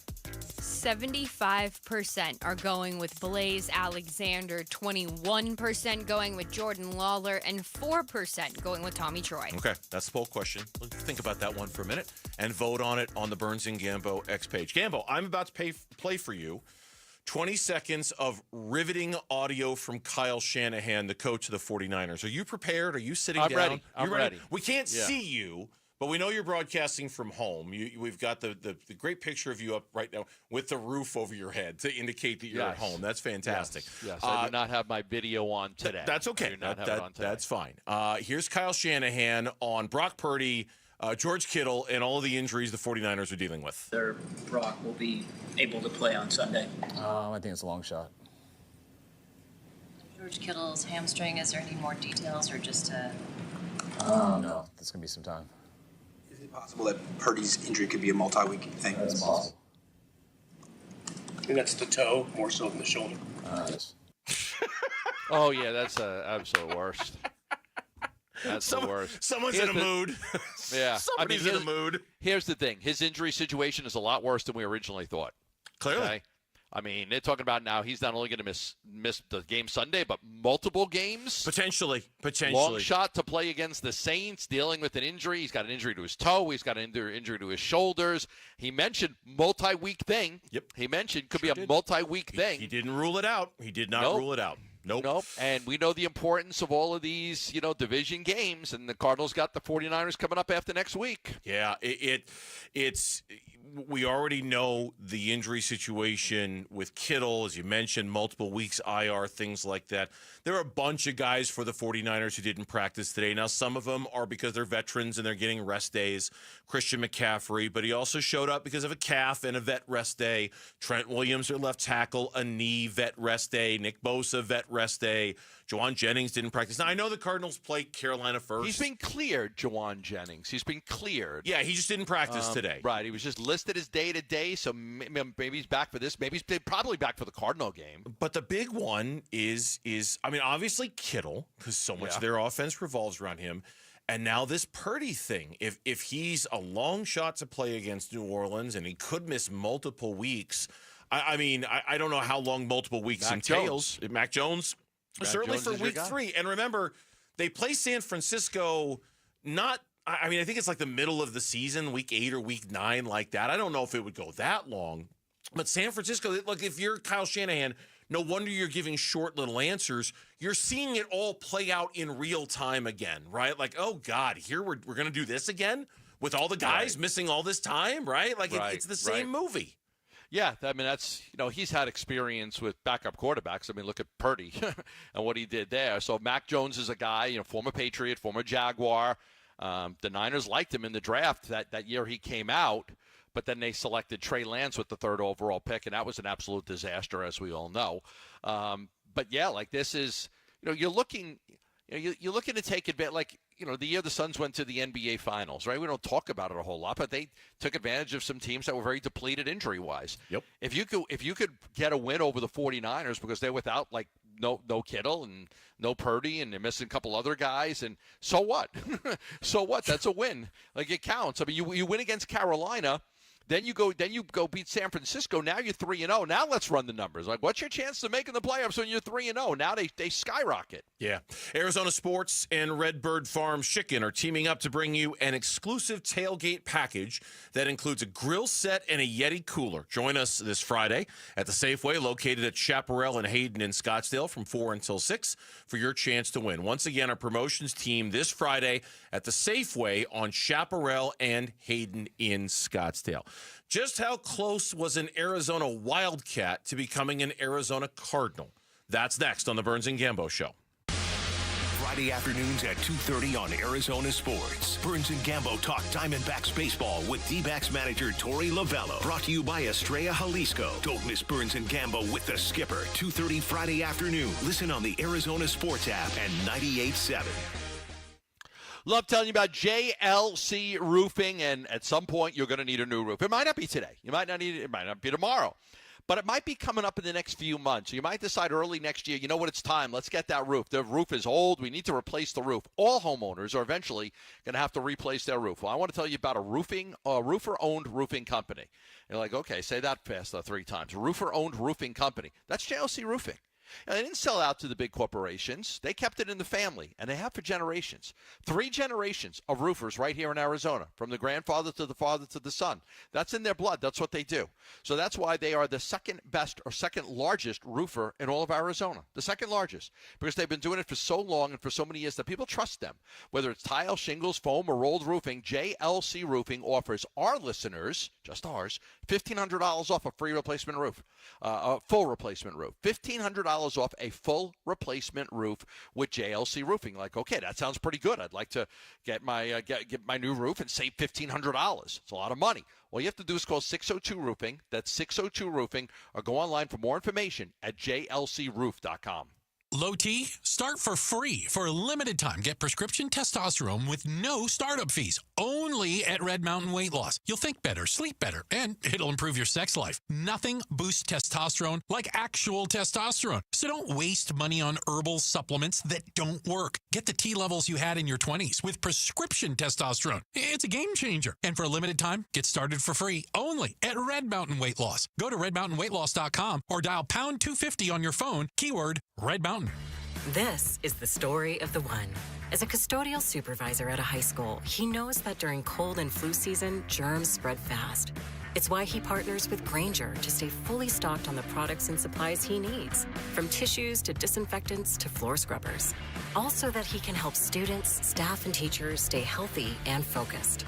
75% are going with Blaze Alexander, 21% going with Jordan Lawler, and 4% going with Tommy Troy. Okay, that's the poll question. Think about that one for a minute and vote on it on the Burns and Gambo X page. Gambo, I'm about to play for you 20 seconds of riveting audio from Kyle Shanahan, the coach of the 49ers. Are you prepared? Are you sitting down? Ready. I'm ready. We can't see you, but we know you're broadcasting from home. We've got the great picture of you up right now with the roof over your head to indicate that you're at home. That's fantastic. Yes. I do not have my video on today. That's okay. I do not have it on today. That's fine. Here's Kyle Shanahan on Brock Purdy, George Kittle, and all of the injuries the 49ers are dealing with. Brock will be able to play on Sunday. I think it's a long shot. George Kittle's hamstring, is there any more details or just a... No, there's going to be some time. Is it possible that Purdy's injury could be a multi-week thing? That's possible. I think that's the toe more so than the shoulder. Yes. Oh, yeah, that's the absolute worst. That's the worst. Someone's in a mood. Yeah. Somebody's in a mood. Here's the thing. His injury situation is a lot worse than we originally thought. Clearly. Okay? I mean, they're talking about now he's not only going to miss the game Sunday, but multiple games. Potentially. Long shot to play against the Saints, dealing with an injury. He's got an injury to his toe. He's got an injury to his shoulders. He mentioned multi-week thing. Yep. He mentioned could be a multi-week thing. He didn't rule it out. He did not rule it out. Nope. And we know the importance of all of these, division games, and the Cardinals got the 49ers coming up after next week. Yeah, it's we already know the injury situation with Kittle, as you mentioned, multiple weeks IR, things like that. There are a bunch of guys for the 49ers who didn't practice today. Now, some of them are because they're veterans and they're getting rest days. Christian McCaffrey, but he also showed up because of a calf and a vet rest day. Trent Williams, their left tackle, a knee, vet rest day. Nick Bosa, vet rest day. Juwan Jennings didn't practice. Now, I know the Cardinals play Carolina first. He's been cleared, Juwan Jennings. He's been cleared. Yeah, he just didn't practice today. Right. He was just listed as day-to-day, so maybe he's back for this. Maybe he's probably back for the Cardinal game. But the big one is I mean, obviously Kittle, because so much of their offense revolves around him. And now this Purdy thing. If he's a long shot to play against New Orleans and he could miss multiple weeks, I mean, I don't know how long multiple weeks entails. Mac Jones. Certainly for week 3. And remember, they play San Francisco I think it's like the middle of the season, week 8 or week 9, like that. I don't know if it would go that long. But San Francisco, look, if you're Kyle Shanahan, no wonder you're giving short little answers. You're seeing it all play out in real time again, right? Like, oh, God, here we're going to do this again with all the guys missing all this time, right? Like, it's the same movie. Yeah, I mean, that's, he's had experience with backup quarterbacks. I mean, look at Purdy and what he did there. So Mac Jones is a guy, former Patriot, former Jaguar. The Niners liked him in the draft that year he came out, but then they selected Trey Lance with the 3rd overall pick, and that was an absolute disaster, as we all know. But, yeah, like this is, you're looking to take advantage, like, the year the Suns went to the NBA Finals, right? We don't talk about it a whole lot, but they took advantage of some teams that were very depleted injury-wise. Yep. If you could get a win over the 49ers because they're without, like, no Kittle and no Purdy, and they're missing a couple other guys, and so what? So what? That's a win. Like, it counts. I mean, you win against Carolina. Then you go beat San Francisco. Now you're 3-0. Now let's run the numbers. Like, what's your chance to make in the playoffs when you're 3-0? Now they skyrocket. Yeah. Arizona Sports and Redbird Farms Chicken are teaming up to bring you an exclusive tailgate package that includes a grill set and a Yeti cooler. Join us this Friday at the Safeway located at Chaparral and Hayden in Scottsdale from 4 until 6 for your chance to win. Once again, our promotions team this Friday at the Safeway on Chaparral and Hayden in Scottsdale. Just how close was an Arizona Wildcat to becoming an Arizona Cardinal? That's next on the Burns and Gambo Show. Friday afternoons at 2:30 on Arizona Sports. Burns and Gambo talk Diamondbacks baseball with D-backs manager Torey Lovello. Brought to you by Estrella Jalisco. Don't miss Burns and Gambo with the skipper. 2:30 Friday afternoon. Listen on the Arizona Sports app and 98.7. Love telling you about JLC Roofing, and at some point you're going to need a new roof. It might not be today. You might not need it. It might not be tomorrow. But it might be coming up in the next few months. You might decide early next year, you know what, it's time. Let's get that roof. The roof is old. We need to replace the roof. All homeowners are eventually going to have to replace their roof. Well, I want to tell you about a roofer-owned roofing company. You're like, okay, say that fast 3 times. Roofer-owned roofing company. That's JLC Roofing. And they didn't sell out to the big corporations. They kept it in the family, and they have for generations. 3 generations of roofers right here in Arizona, from the grandfather to the father to the son. That's in their blood. That's what they do. So that's why they are the second best or second largest roofer in all of Arizona. The second largest, because they've been doing it for so long and for so many years that people trust them. Whether it's tile, shingles, foam, or rolled roofing, JLC Roofing offers our listeners, just ours, $1,500 off a free replacement roof, a full replacement roof. $1,500 off a full replacement roof with JLC Roofing. Like, okay, that sounds pretty good. I'd like to get my get my new roof and save $1,500. It's a lot of money. All you have to do is call 602 Roofing. That's 602 Roofing, or go online for more information at jlcroof.com. Low T, start for free for a limited time. Get prescription testosterone with no startup fees. Only at Red Mountain Weight Loss. You'll think better, sleep better, and it'll improve your sex life. Nothing boosts testosterone like actual testosterone. So don't waste money on herbal supplements that don't work. Get the T levels you had in your 20s with prescription testosterone. It's a game changer. And for a limited time, get started for free only at Red Mountain Weight Loss. Go to redmountainweightloss.com or dial pound 250 on your phone, keyword Red Mountain. This is the story of the one. As a custodial supervisor at a high school, he knows that during cold and flu season, germs spread fast. It's why he partners with Grainger to stay fully stocked on the products and supplies he needs, from tissues to disinfectants to floor scrubbers. All so that he can help students, staff, and teachers stay healthy and focused.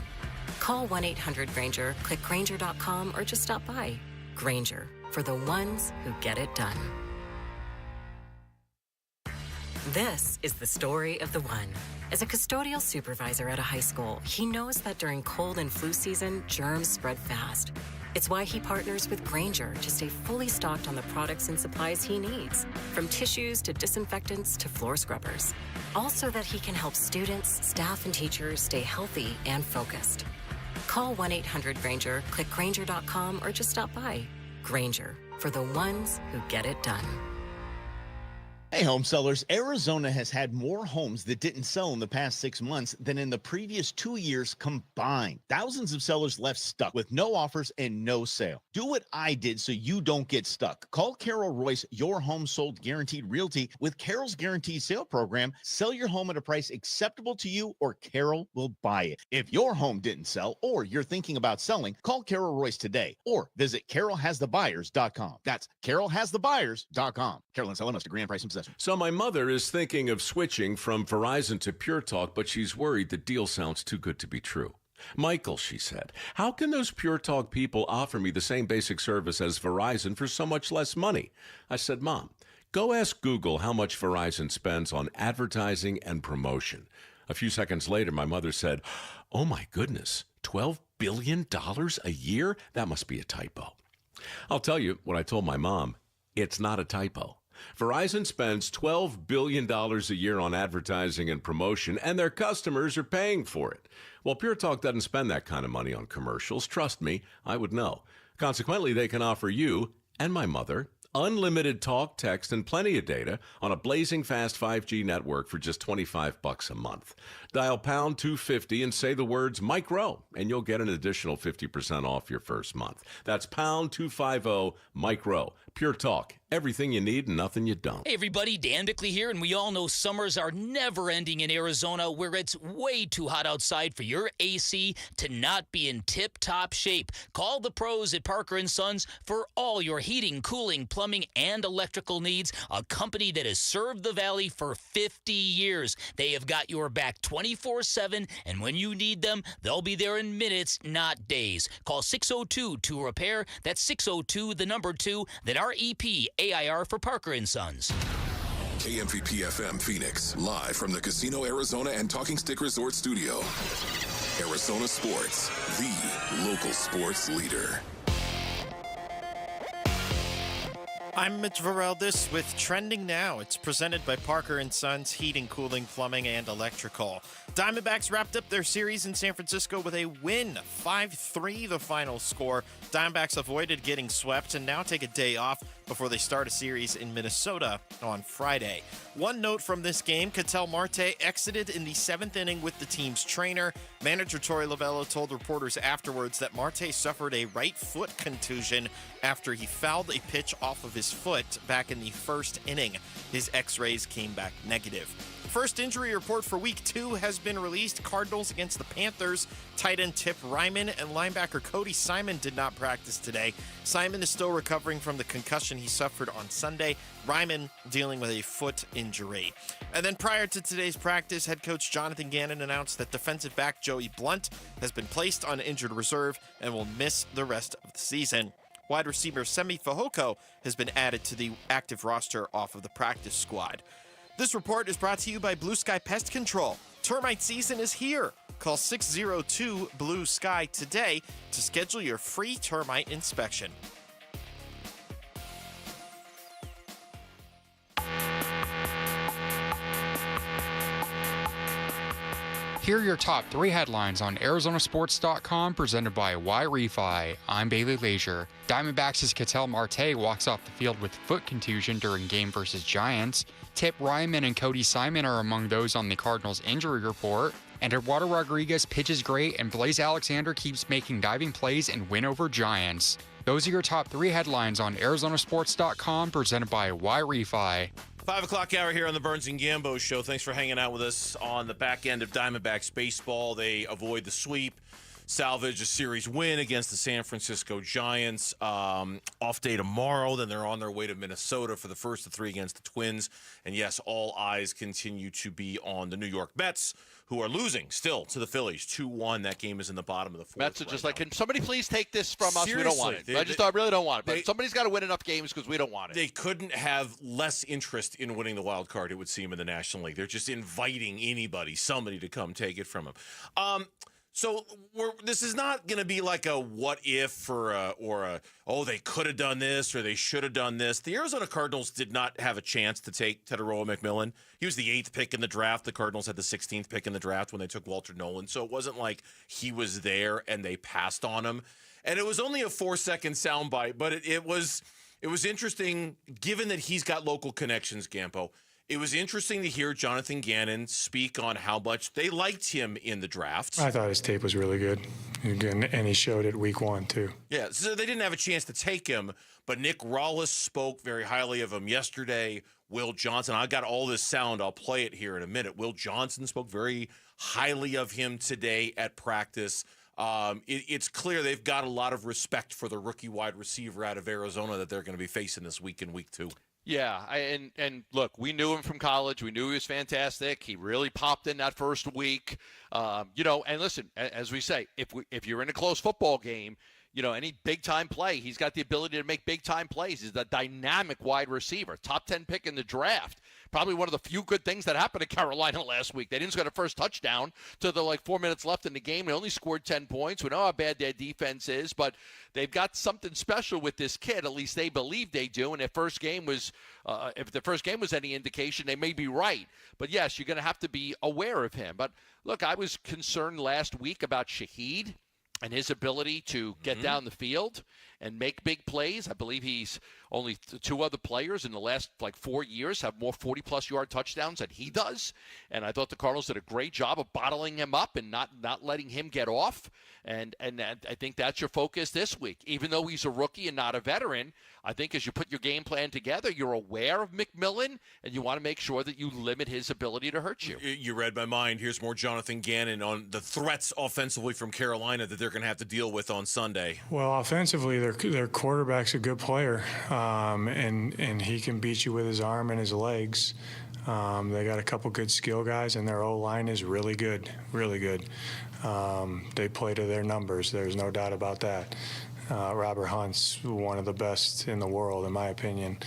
Call 1-800-GRAINGER, click Grainger.com, or just stop by. Grainger, for the ones who get it done. This is the story of the one. As a custodial supervisor at a high school, he knows that during cold and flu season, germs spread fast. It's why he partners with Grainger to stay fully stocked on the products and supplies he needs, from tissues to disinfectants to floor scrubbers. All so that he can help students, staff, and teachers stay healthy and focused. Call 1-800-GRAINGER, click Grainger.com, or just stop by. Grainger, for the ones who get it done. Hey, home sellers, Arizona has had more homes that didn't sell in the past 6 months than in the previous 2 years combined. Thousands of sellers left stuck with no offers and no sale. Do what I did so you don't get stuck. Call Carol Royce, Your Home Sold Guaranteed Realty. With Carol's Guaranteed Sale Program, sell your home at a price acceptable to you or Carol will buy it. If your home didn't sell or you're thinking about selling, call Carol Royce today or visit carolhasthebuyers.com. That's carolhasthebuyers.com. Carol and Seller must agree on price and possession. So my mother is thinking of switching from Verizon to Pure Talk, but she's worried the deal sounds too good to be true. Michael, she said, how can those Pure Talk people offer me the same basic service as Verizon for so much less money? I said, Mom, go ask Google how much Verizon spends on advertising and promotion. A few seconds later, my mother said, oh my goodness, $12 billion a year? That must be a typo. I'll tell you what I told my mom. It's not a typo. Verizon spends $12 billion a year on advertising and promotion, and their customers are paying for it. Well, Pure Talk doesn't spend that kind of money on commercials. Trust me, I would know. Consequently, they can offer you and my mother unlimited talk, text, and plenty of data on a blazing fast 5G network for just $25 a month. Dial pound 250 and say the words Mike Rowe, and you'll get an additional 50% off your first month. That's pound 250 Mike Rowe. Pure Talk. Everything you need and nothing you don't. Hey everybody, Dan Bickley here, and we all know summers are never ending in Arizona, where it's way too hot outside for your AC to not be in tip-top shape. Call the pros at Parker & Sons for all your heating, cooling, plumbing, and electrical needs, a company that has served the Valley for 50 years. They have got your back 24/7, and when you need them, they'll be there in minutes, not days. Call 602-2-REPAIR. That's 602-2, then REP. AIR for Parker & Sons. KMVP FM Phoenix, live from the Casino Arizona and Talking Stick Resort Studio. Arizona Sports, the local sports leader. I'm Mitch Varel. With Trending Now. It's presented by Parker & Sons Heating, Cooling, Plumbing, and Electrical. Diamondbacks wrapped up their series in San Francisco with a win, 5-3 the final score. Diamondbacks avoided getting swept and now take a day off before they start a series in Minnesota on Friday. One note from this game, Ketel Marte exited in the 7th inning with the team's trainer. Manager Torey Lovello told reporters afterwards that Marte suffered a right foot contusion after he fouled a pitch off of his foot back in the 1st inning. His x-rays came back negative. First injury report for Week 2 has been released. Cardinals against the Panthers. Tight end Tip Ryman and linebacker Cody Simon did not practice today. Simon is still recovering from the concussion he suffered on Sunday. Ryman dealing with a foot injury. And then prior to today's practice, head coach Jonathan Gannon announced that defensive back Joey Blunt has been placed on injured reserve and will miss the rest of the season. Wide receiver Semi Fehoko has been added to the active roster off of the practice squad. This report is brought to you by Blue Sky Pest Control. Termite season is here. Call 602-BLUE-SKY today to schedule your free termite inspection. Here are your top 3 headlines on ArizonaSports.com, presented by Y-Refi. I'm Bailey Leisure. Diamondbacks' Ketel Marte walks off the field with foot contusion during game versus Giants. Tip Ryman and Cody Simon are among those on the Cardinals injury report. And Eduardo Rodriguez pitches great, and Blaze Alexander keeps making diving plays and win over Giants. Those are your top 3 headlines on ArizonaSports.com, presented by Y-Refi. 5 o'clock hour here on the Burns and Gambo Show. Thanks for hanging out with us on the back end of Diamondbacks baseball. They avoid the sweep, salvage a series win against the San Francisco Giants. Off day tomorrow, then they're on their way to Minnesota for the first of 3 against the Twins. And yes, all eyes continue to be on the New York Mets, who are losing still to the Phillies 2-1. That game is in the bottom of the 4th. Mets are just like, can somebody please take this from us? Seriously, we don't want it. I really don't want it. But somebody's got to win enough games because we don't want it. They couldn't have less interest in winning the wild card, it would seem, in the National League. They're just inviting somebody to come take it from them. So this is not going to be like a what if or a they could have done this or they should have done this. The Arizona Cardinals did not have a chance to take Teodoro McMillan. He was the 8th pick in the draft. The Cardinals had the 16th pick in the draft when they took Walter Nolan. So it wasn't like he was there and they passed on him. And it was only a 4-second soundbite, but it was interesting given that he's got local connections, Gampo. It was interesting to hear Jonathan Gannon speak on how much they liked him in the draft. I thought his tape was really good. And he showed it week 1, too. Yeah, so they didn't have a chance to take him, but Nick Rawlis spoke very highly of him yesterday. Will Johnson, I got all this sound. I'll play it here in a minute. Will Johnson spoke very highly of him today at practice. It's clear they've got a lot of respect for the rookie wide receiver out of Arizona that they're going to be facing this week in week 2. Yeah, and look, we knew him from college. We knew he was fantastic. He really popped in that first week. And listen, as we say, if you're in a close football game, any big-time play, he's got the ability to make big-time plays. He's a dynamic wide receiver, top 10 pick in the draft. Probably one of the few good things that happened to Carolina last week. They didn't score a first touchdown to the 4 minutes left in the game. They only scored 10 points. We know how bad their defense is, but they've got something special with this kid. At least they believe they do. And if the first game was any indication, they may be right. But yes, you're going to have to be aware of him. But look, I was concerned last week about Shaheed and his ability to get down the field and make big plays. I believe he's only 2 other players in the last 4 years have more 40-plus yard touchdowns than he does. And I thought the Cardinals did a great job of bottling him up and not letting him get off. And I think that's your focus this week. Even though he's a rookie and not a veteran, I think as you put your game plan together, you're aware of McMillan, and you want to make sure that you limit his ability to hurt you. You read my mind. Here's more Jonathan Gannon on the threats offensively from Carolina that they're going to have to deal with on Sunday. Well, offensively, their quarterback's a good player, and he can beat you with his arm and his legs. They got a couple good skill guys, and their O-line is really good, really good. They play to their numbers. There's no doubt about that. Robert Hunt's one of the best in the world, in my opinion.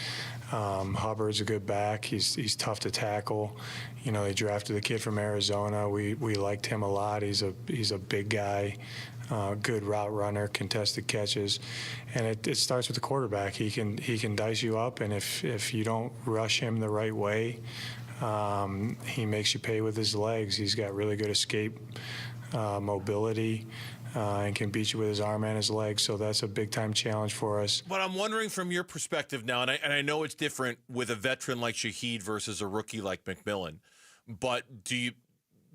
Hubbard's a good back. He's tough to tackle. They drafted the kid from Arizona. We liked him a lot. He's a big guy, good route runner, contested catches, and it starts with the quarterback. He can dice you up, and if you don't rush him the right way, he makes you pay with his legs. He's got really good escape mobility. And can beat you with his arm and his legs, so that's a big-time challenge for us. But I'm wondering from your perspective now, and I know it's different with a veteran like Shaheed versus a rookie like McMillan, but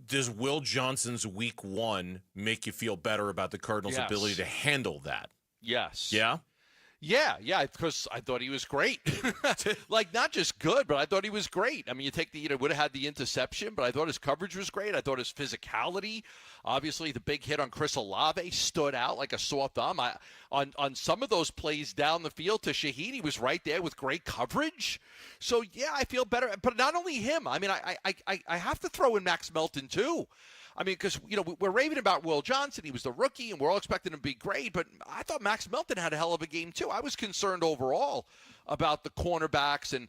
does Will Johnson's week 1 make you feel better about the Cardinals' ability to handle that? Yes. Yeah? Yeah, because I thought he was great. Not just good, but I thought he was great. I mean, you take would have had the interception, but I thought his coverage was great. I thought his physicality, obviously the big hit on Chris Olave stood out like a sore thumb. On some of those plays down the field to Shaheed, he was right there with great coverage. So, yeah, I feel better. But not only him. I mean, I have to throw in Max Melton, too. I mean, because, we're raving about Will Johnson. He was the rookie, and we're all expecting him to be great. But I thought Max Melton had a hell of a game, too. I was concerned overall about the cornerbacks and,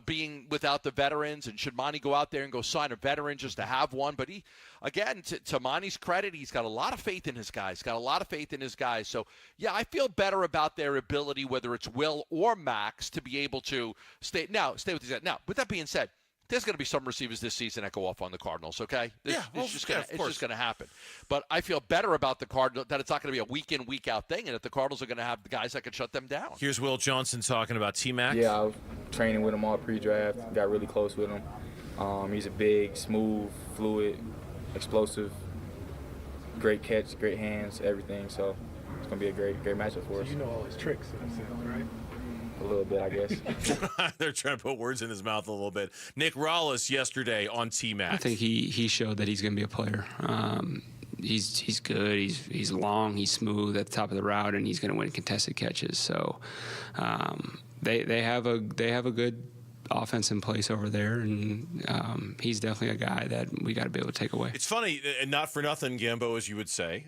being without the veterans. And should Monty go out there and go sign a veteran just to have one? But he, again, to Monty's credit, he's got a lot of faith in his guys. So, yeah, I feel better about their ability, whether it's Will or Max, to be able to stay with these guys. Now, with that being said, there's going to be some receivers this season that go off on the Cardinals, okay? It's just going to happen. But I feel better about the Cardinals, that it's not going to be a week-in, week-out thing, and that the Cardinals are going to have the guys that can shut them down. Here's Will Johnson talking about T-Mac. Yeah, I was training with him all pre-draft, got really close with him. He's a big, smooth, fluid, explosive, great catch, great hands, everything. So it's going to be a great matchup for us. So you know all his tricks in a sense, right? A little bit, I guess. They're trying to put words in his mouth a little bit. Nick Rallis yesterday on T-Mac. I think he showed that he's going to be a player. He's good. He's long. He's smooth at the top of the route, and he's going to win contested catches. So they have a good offense in place over there, and he's definitely a guy that we got to be able to take away. It's funny, and not for nothing, Gambo, as you would say.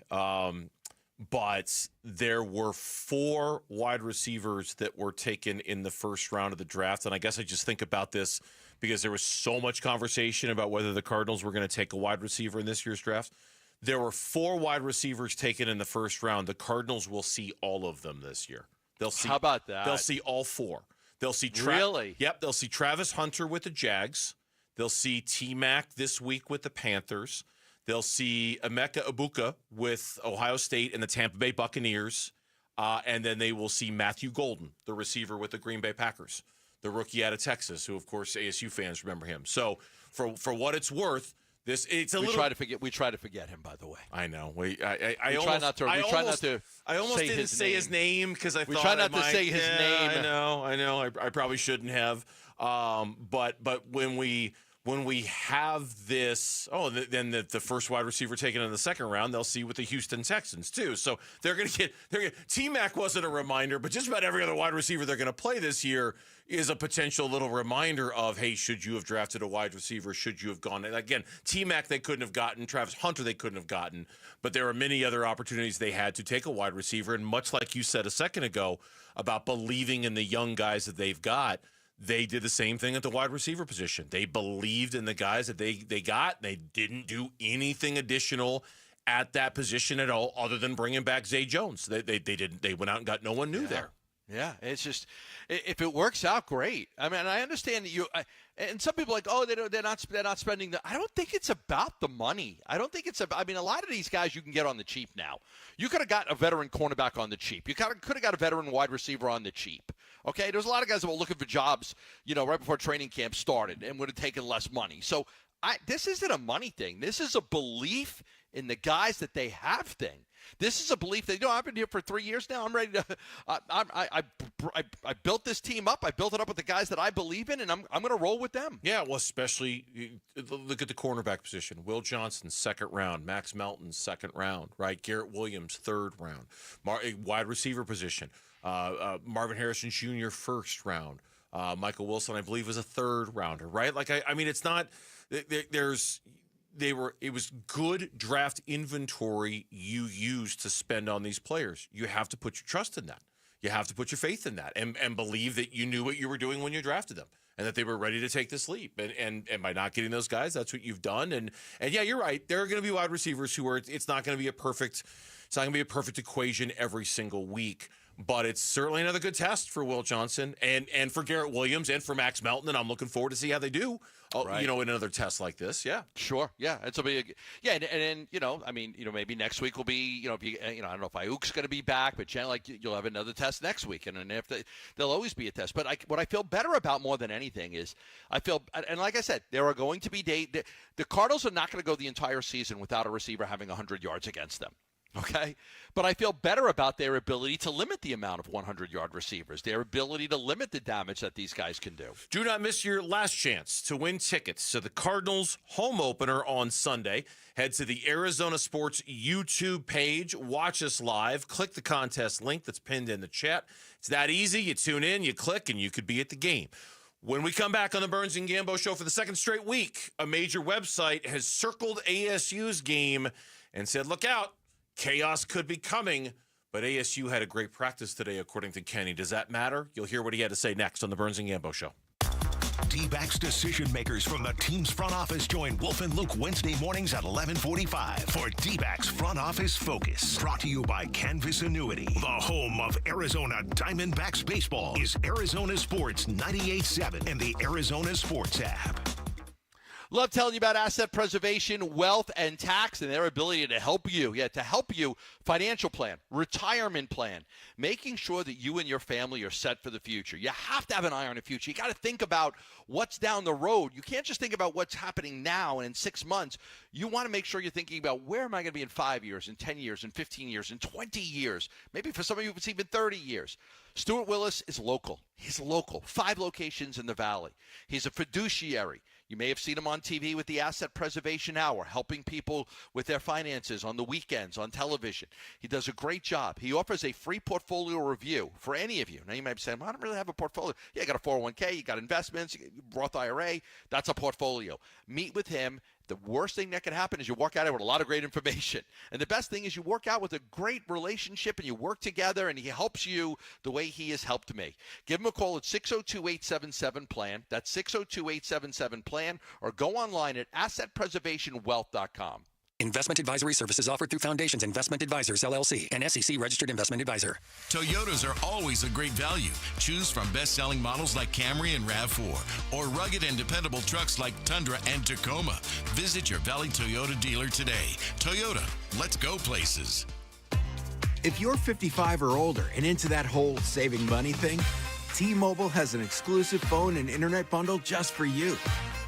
But there were 4 wide receivers that were taken in the first round of the draft. And I guess I just think about this because there was so much conversation about whether the Cardinals were going to take a wide receiver in this year's draft. There were 4 wide receivers taken in the first round. The Cardinals will see all of them this year. They'll see. How about that? They'll see all 4. They'll see really? Yep. They'll see Travis Hunter with the Jags. They'll see T-Mac this week with the Panthers. They'll see Emeka Egbuka with Ohio State and the Tampa Bay Buccaneers. And then they will see Matthew Golden, the receiver with the Green Bay Packers, the rookie out of Texas, who, of course, ASU fans remember him. So for what it's worth, we try to forget him, by the way. I know. I almost didn't say his name because I thought try not to say his name. I know. I probably shouldn't have. But when we have this, then the first wide receiver taken in the second round, they'll see with the Houston Texans too. So they're going to get T-Mac wasn't a reminder, but just about every other wide receiver they're going to play this year is a potential little reminder of, hey, should you have drafted a wide receiver? Should you have gone? And again, T-Mac they couldn't have gotten. Travis Hunter they couldn't have gotten. But there are many other opportunities they had to take a wide receiver. And much like you said a second ago about believing in the young guys that they've got, they did the same thing at the wide receiver position. They believed in the guys that they got. They didn't do anything additional at that position at all other than bringing back Zay Jones. They didn't. They went out and got no one new there. Yeah, it's just if it works out, great. I mean, I understand that and some people are like, they're not spending the. I don't think it's about the money. I don't think it's about. I mean, a lot of these guys you can get on the cheap now. You could have got a veteran cornerback on the cheap. You could have got a veteran wide receiver on the cheap. Okay, there's a lot of guys that were looking for jobs, right before training camp started and would have taken less money. So this isn't a money thing. This is a belief in the guys that they have thing. This is a belief that, I've been here for 3 years now. I'm ready to I built this team up. I built it up with the guys that I believe in, and I'm going to roll with them. Yeah, well, especially look at the cornerback position. Will Johnson, 2nd round. Max Melton, 2nd round, right? Garrett Williams, 3rd round. Wide receiver position. Marvin Harrison Jr., 1st round. Michael Wilson, I believe, was a 3rd rounder, right? Like, I mean, it's not it was good draft inventory you used to spend on these players. You have to put your trust in that. You have to put your faith in that and believe that you knew what you were doing when you drafted them and that they were ready to take this leap. And by not getting those guys, that's what you've done. And yeah, you're right. There are going to be wide receivers who it's not going to be a perfect equation every single week. But it's certainly another good test for Will Johnson and for Garrett Williams and for Max Melton, and I'm looking forward to see how they do, in another test like this. Yeah, sure. Yeah, it'll be and I mean, maybe next week will be, I don't know if Ayuk's going to be back, but you'll have another test next week, and if there'll always be a test. But what I feel better about more than anything is and like I said, there are going to be the Cardinals are not going to go the entire season without a receiver having 100 yards against them. Okay, but I feel better about their ability to limit the amount of 100-yard receivers, their ability to limit the damage that these guys can do. Do not miss your last chance to win tickets to the Cardinals home opener on Sunday. Head to the Arizona Sports YouTube page. Watch us live. Click the contest link that's pinned in the chat. It's that easy. You tune in, you click, and you could be at the game. When we come back on the Burns and Gambo Show for the 2nd straight week, a major website has circled ASU's game and said, look out. Chaos could be coming, but ASU had a great practice today, according to Kenny. Does that matter? You'll hear what he had to say next on the Burns and Gambo Show. D-backs decision makers from the team's front office join Wolf and Luke Wednesday mornings at 11:45 for D-backs Front Office Focus. Brought to you by Canvas Annuity. The home of Arizona Diamondbacks baseball is Arizona Sports 98.7 and the Arizona Sports app. Love telling you about asset preservation, wealth, and tax, and their ability to help you. Yeah, to help you, financial plan, retirement plan, making sure that you and your family are set for the future. You have to have an eye on the future. You got to think about what's down the road. You can't just think about what's happening now and in 6 months. You want to make sure you're thinking about where am I going to be in 5 years, in 10 years, in 15 years, in 20 years. Maybe for some of you, it's even 30 years. Stuart Willis is local. He's local. 5 locations in the Valley. He's a fiduciary. You may have seen him on TV with the Asset Preservation Hour, helping people with their finances on the weekends on television. He does a great job. He offers a free portfolio review for any of you. Now, you might be saying, well, I don't really have a portfolio. Yeah, you got a 401k, you got investments, you got Roth IRA. That's a portfolio. Meet with him. The worst thing that can happen is you walk out with a lot of great information. And the best thing is you work out with a great relationship and you work together and he helps you the way he has helped me. Give him a call at 602-877-PLAN. That's 602-877-PLAN. Or go online at assetpreservationwealth.com. Investment advisory services offered through Foundations Investment Advisors, LLC, an SEC-registered investment advisor. Toyotas are always a great value. Choose from best-selling models like Camry and RAV4, or rugged and dependable trucks like Tundra and Tacoma. Visit your Valley Toyota dealer today. Toyota, let's go places. If you're 55 or older and into that whole saving money thing, T-Mobile has an exclusive phone and internet bundle just for you.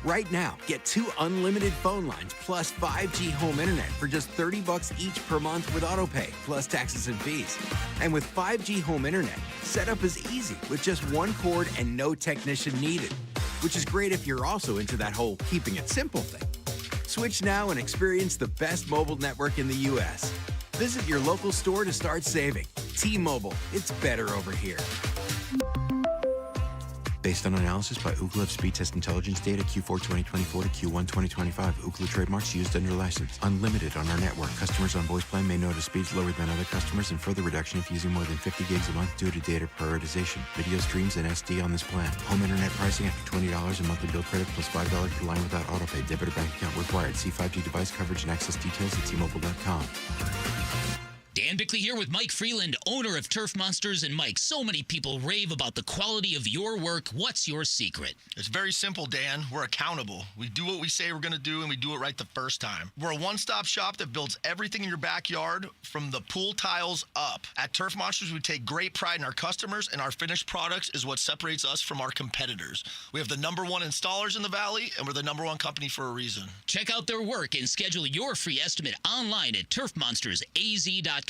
Right now, get 2 unlimited phone lines plus 5G home internet for just $30 each per month with autopay, plus taxes and fees. And with 5G home internet, setup is easy with just 1 cord and no technician needed, which is great if you're also into that whole keeping it simple thing. Switch now and experience the best mobile network in the U.S. Visit your local store to start saving. T-Mobile, it's better over here. Based on analysis by Ookla Speed Test Intelligence data Q4 2024 to Q1 2025. Ookla trademarks used under license. Unlimited on our network. Customers on voice plan may notice speeds lower than other customers and further reduction if using more than 50 gigs a month due to data prioritization. Video streams and SD on this plan. Home internet pricing after $20 a monthly bill credit plus $5 per line without autopay. Debit or bank account required. See 5G device coverage and access details at T-Mobile.com. Dan Bickley here with Mike Freeland, owner of Turf Monsters. And Mike, so many people rave about the quality of your work. What's your secret? It's very simple, Dan. We're accountable. We do what we say we're going to do, and we do it right the first time. We're a one-stop shop that builds everything in your backyard from the pool tiles up. At Turf Monsters, we take great pride in our customers, and our finished products is what separates us from our competitors. We have the #1 installers in the Valley, and we're the #1 company for a reason. Check out their work and schedule your free estimate online at turfmonstersaz.com.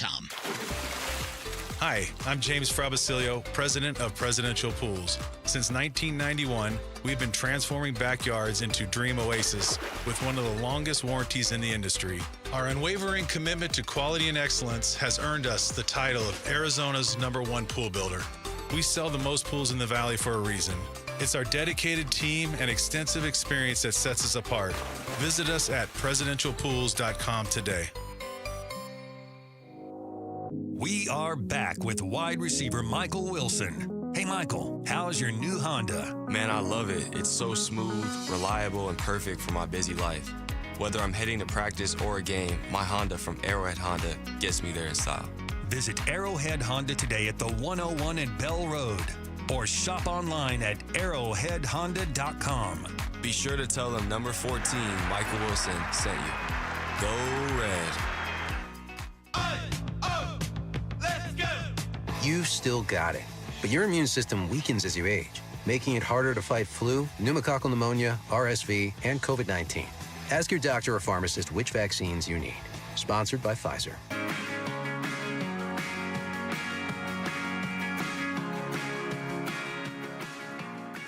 Hi, I'm James Frabasilio, president of Presidential Pools. Since 1991, we've been transforming backyards into dream oasis with one of the longest warranties in the industry. Our unwavering commitment to quality and excellence has earned us the title of Arizona's #1 pool builder. We sell the most pools in the Valley for a reason. It's our dedicated team and extensive experience that sets us apart. Visit us at presidentialpools.com today. We are back with wide receiver Michael Wilson. Hey, Michael, how's your new Honda? Man, I love it. It's so smooth, reliable, and perfect for my busy life. Whether I'm heading to practice or a game, my Honda from Arrowhead Honda gets me there in style. Visit Arrowhead Honda today at the 101 and Bell Road or shop online at arrowheadhonda.com. Be sure to tell them number 14, Michael Wilson, sent you. Go Red. You've still got it, but your immune system weakens as you age, making it harder to fight flu, pneumococcal pneumonia, RSV, and COVID-19. Ask your doctor or pharmacist which vaccines you need. Sponsored by Pfizer.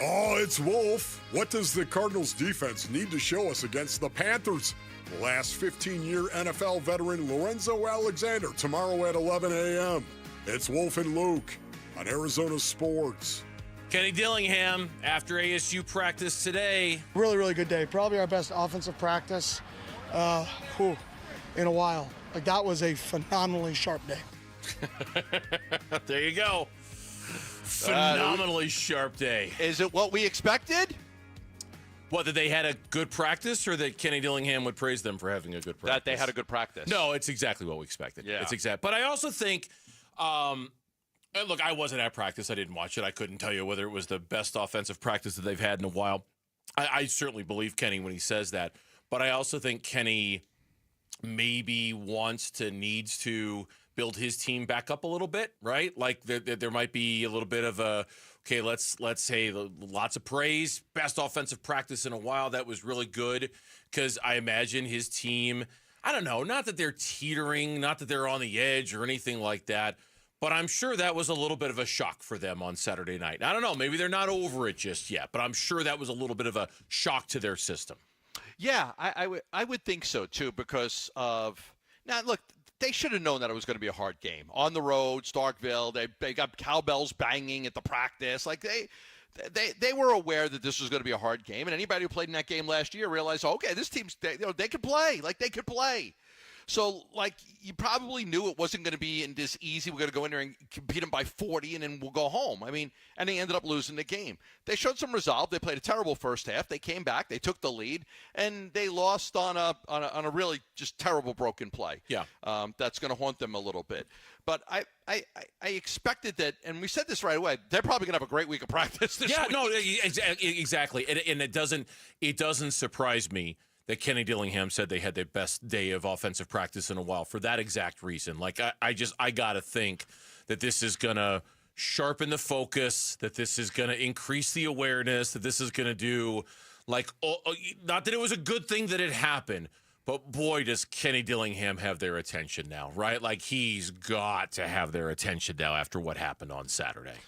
Oh, it's Wolf. What does the Cardinals defense need to show us against the Panthers? The last 15-year NFL veteran Lorenzo Alexander tomorrow at 11 a.m. It's Wolf and Luke on Arizona Sports. Kenny Dillingham after ASU practice today. Really, really good day. Probably our best offensive practice in a while. Like, that was a phenomenally sharp day. There you go. Phenomenally sharp day. Is it what we expected? What, that they had a good practice, or that Kenny Dillingham would praise them for having a good practice? That they had a good practice. No, it's exactly what we expected. Yeah. It's exact. But I also think, look, I wasn't at practice. I didn't watch it. I couldn't tell you whether it was the best offensive practice that they've had in a while. I certainly believe Kenny when he says that, but I also think Kenny maybe needs to build his team back up a little bit, right? Like there might be a little bit of okay, let's say lots of praise, best offensive practice in a while. That was really good because I imagine his team, I don't know, not that they're teetering, not that they're on the edge or anything like that, but I'm sure that was a little bit of a shock for them on Saturday night. I don't know, maybe they're not over it just yet, but I'm sure that was a little bit of a shock to their system. Yeah, I would think so too because of now. Look, they should have known that it was going to be a hard game on the road, Starkville. They got cowbells banging at the practice. Like they were aware that this was going to be a hard game, and anybody who played in that game last year realized, okay, this team's they could play. Like they could play. So, like, you probably knew it wasn't going to be in this easy. We're going to go in there and compete them by 40, and then we'll go home. I mean, and they ended up losing the game. They showed some resolve. They played a terrible first half. They came back. They took the lead, and they lost on a really just terrible broken play. Yeah, that's going to haunt them a little bit. But I expected that, and we said this right away. They're probably going to have a great week of practice this week. Yeah, no, exactly, and it doesn't surprise me that Kenny Dillingham said they had their best day of offensive practice in a while for that exact reason. Like, I got to think that this is going to sharpen the focus, that this is going to increase the awareness, that this is going to do, like, not that it was a good thing that it happened, but boy, does Kenny Dillingham have their attention now, right? Like, he's got to have their attention now after what happened on Saturday.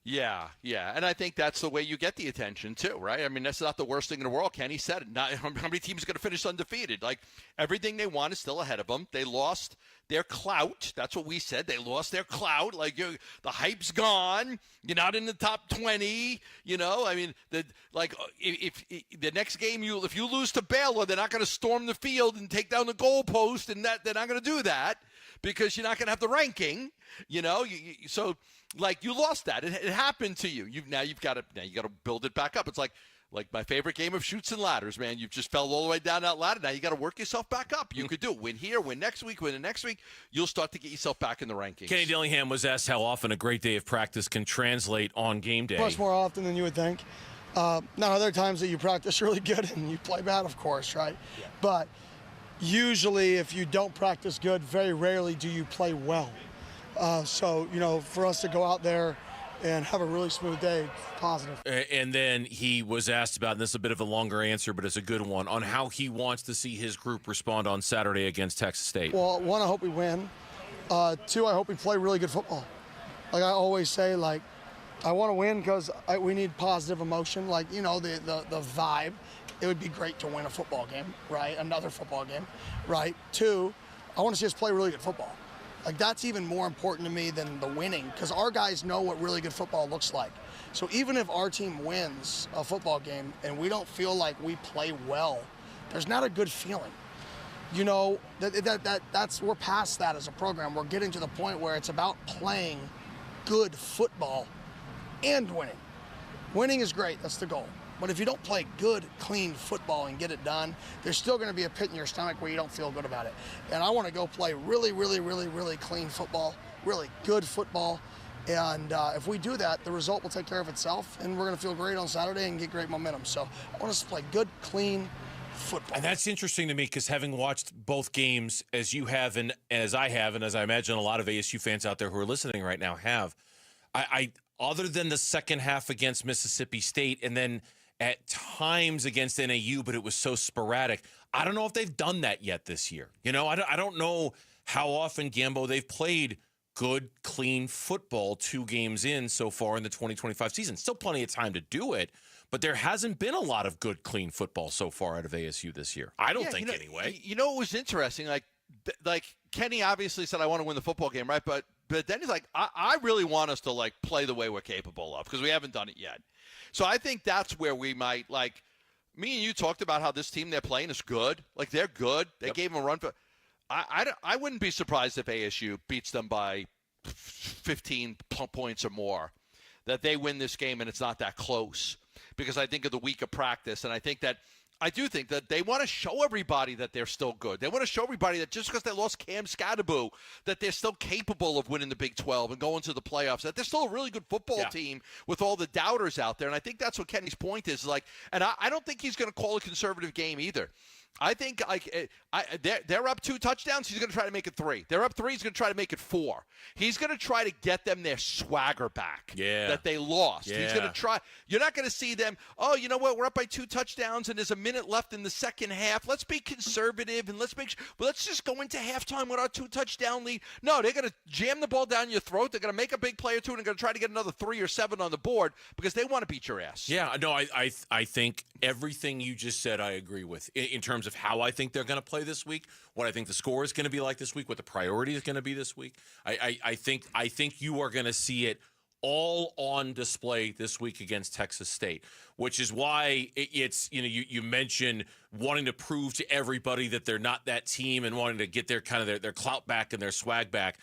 Yeah, and I think that's the way you get the attention too, right? I mean, that's not the worst thing in the world. Kenny said it. Not how many teams are going to finish undefeated? Like, everything they want is still ahead of them. They lost their clout. That's what we said. They lost their clout. Like, the hype's gone. You're not in the top 20. You know, I mean, if the next game if you lose to Baylor, they're not going to storm the field and take down the goalpost, and that they're not going to do that because you're not going to have the ranking. You know, so. Like, you lost that. It happened to you. You've got to build it back up. It's like my favorite game of Chutes and Ladders, man. You just fell all the way down that ladder. Now you got to work yourself back up. You could do it. Win here, win next week, win the next week. You'll start to get yourself back in the rankings. Kenny Dillingham was asked how often a great day of practice can translate on game day. Much more often than you would think. Now, there are times that you practice really good and you play bad, of course, right? Yeah. But usually if you don't practice good, very rarely do you play well. So, for us to go out there and have a really smooth day, positive. And then he was asked about, and this is a bit of a longer answer, but it's a good one, on how he wants to see his group respond on Saturday against Texas State. Well, one, I hope we win. Two, I hope we play really good football. Like I always say, like, I want to win because we need positive emotion. Like, the vibe. It would be great to win a football game, right? Another football game, right? Two, I want to see us play really good football. Like, that's even more important to me than the winning because our guys know what really good football looks like. So even if our team wins a football game and we don't feel like we play well, there's not a good feeling. That's we're past that as a program. We're getting to the point where it's about playing good football and winning. Winning is great. That's the goal. But if you don't play good, clean football and get it done, there's still going to be a pit in your stomach where you don't feel good about it. And I want to go play really, really, really, really clean football, really good football. And if we do that, the result will take care of itself, and we're going to feel great on Saturday and get great momentum. So I want us to play good, clean football. And that's interesting to me because having watched both games as you have and as I have, and as I imagine a lot of ASU fans out there who are listening right now have, I other than the second half against Mississippi State and then at times against NAU, but it was so sporadic. I don't know if they've done that yet this year. I don't know how often, Gambo, they've played good, clean football 2 games in so far in the 2025 season. Still plenty of time to do it, but there hasn't been a lot of good, clean football so far out of ASU this year. I don't think anyway. You know what was interesting? Like Kenny obviously said, I want to win the football game, right? But then he's like, I really want us to, play the way we're capable of because we haven't done it yet. So I think that's where we might, me and you talked about how this team they're playing is good. Like, they're good. They gave them a run. I wouldn't be surprised if ASU beats them by 15 points or more, that they win this game and it's not that close because I think of the week of practice. And I think that I do think that they want to show everybody that they're still good. They want to show everybody that just because they lost Cam Scatterbo, that they're still capable of winning the Big 12 and going to the playoffs, that they're still a really good football team with all the doubters out there. And I think that's what Kenny's point is. And I don't think he's going to call a conservative game either. I think they're up 2 touchdowns. He's going to try to make it 3. They're up 3. He's going to try to make it 4. He's going to try to get them their swagger back that they lost. Yeah. He's going to try. You're not going to see them, oh, you know what, we're up by 2 touchdowns and there's a minute left in the second half. Let's be conservative and let's just go into halftime with our 2-touchdown lead. No, they're going to jam the ball down your throat. They're going to make a big play or 2 and they're going to try to get another 3 or 7 on the board because they want to beat your ass. Yeah, no, I think everything you just said I agree with in terms of how I think they're going to play this week, what I think the score is going to be like this week, what the priority is going to be this week. I think you are going to see it all on display this week against Texas State, which is why it's, you mentioned wanting to prove to everybody that they're not that team and wanting to get their kind of their clout back and their swag back.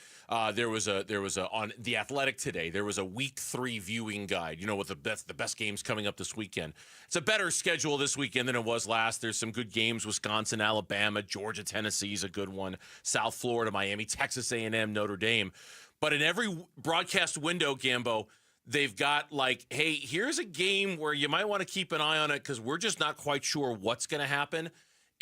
There was a on The Athletic today, there was a week 3 viewing guide, with the best games coming up this weekend. It's a better schedule this weekend than it was last. There's some good games: Wisconsin, Alabama, Georgia, Tennessee is a good one, South Florida, Miami, Texas A&M, Notre Dame. But in every broadcast window, Gambo, they've got hey, here's a game where you might want to keep an eye on it because we're just not quite sure what's going to happen.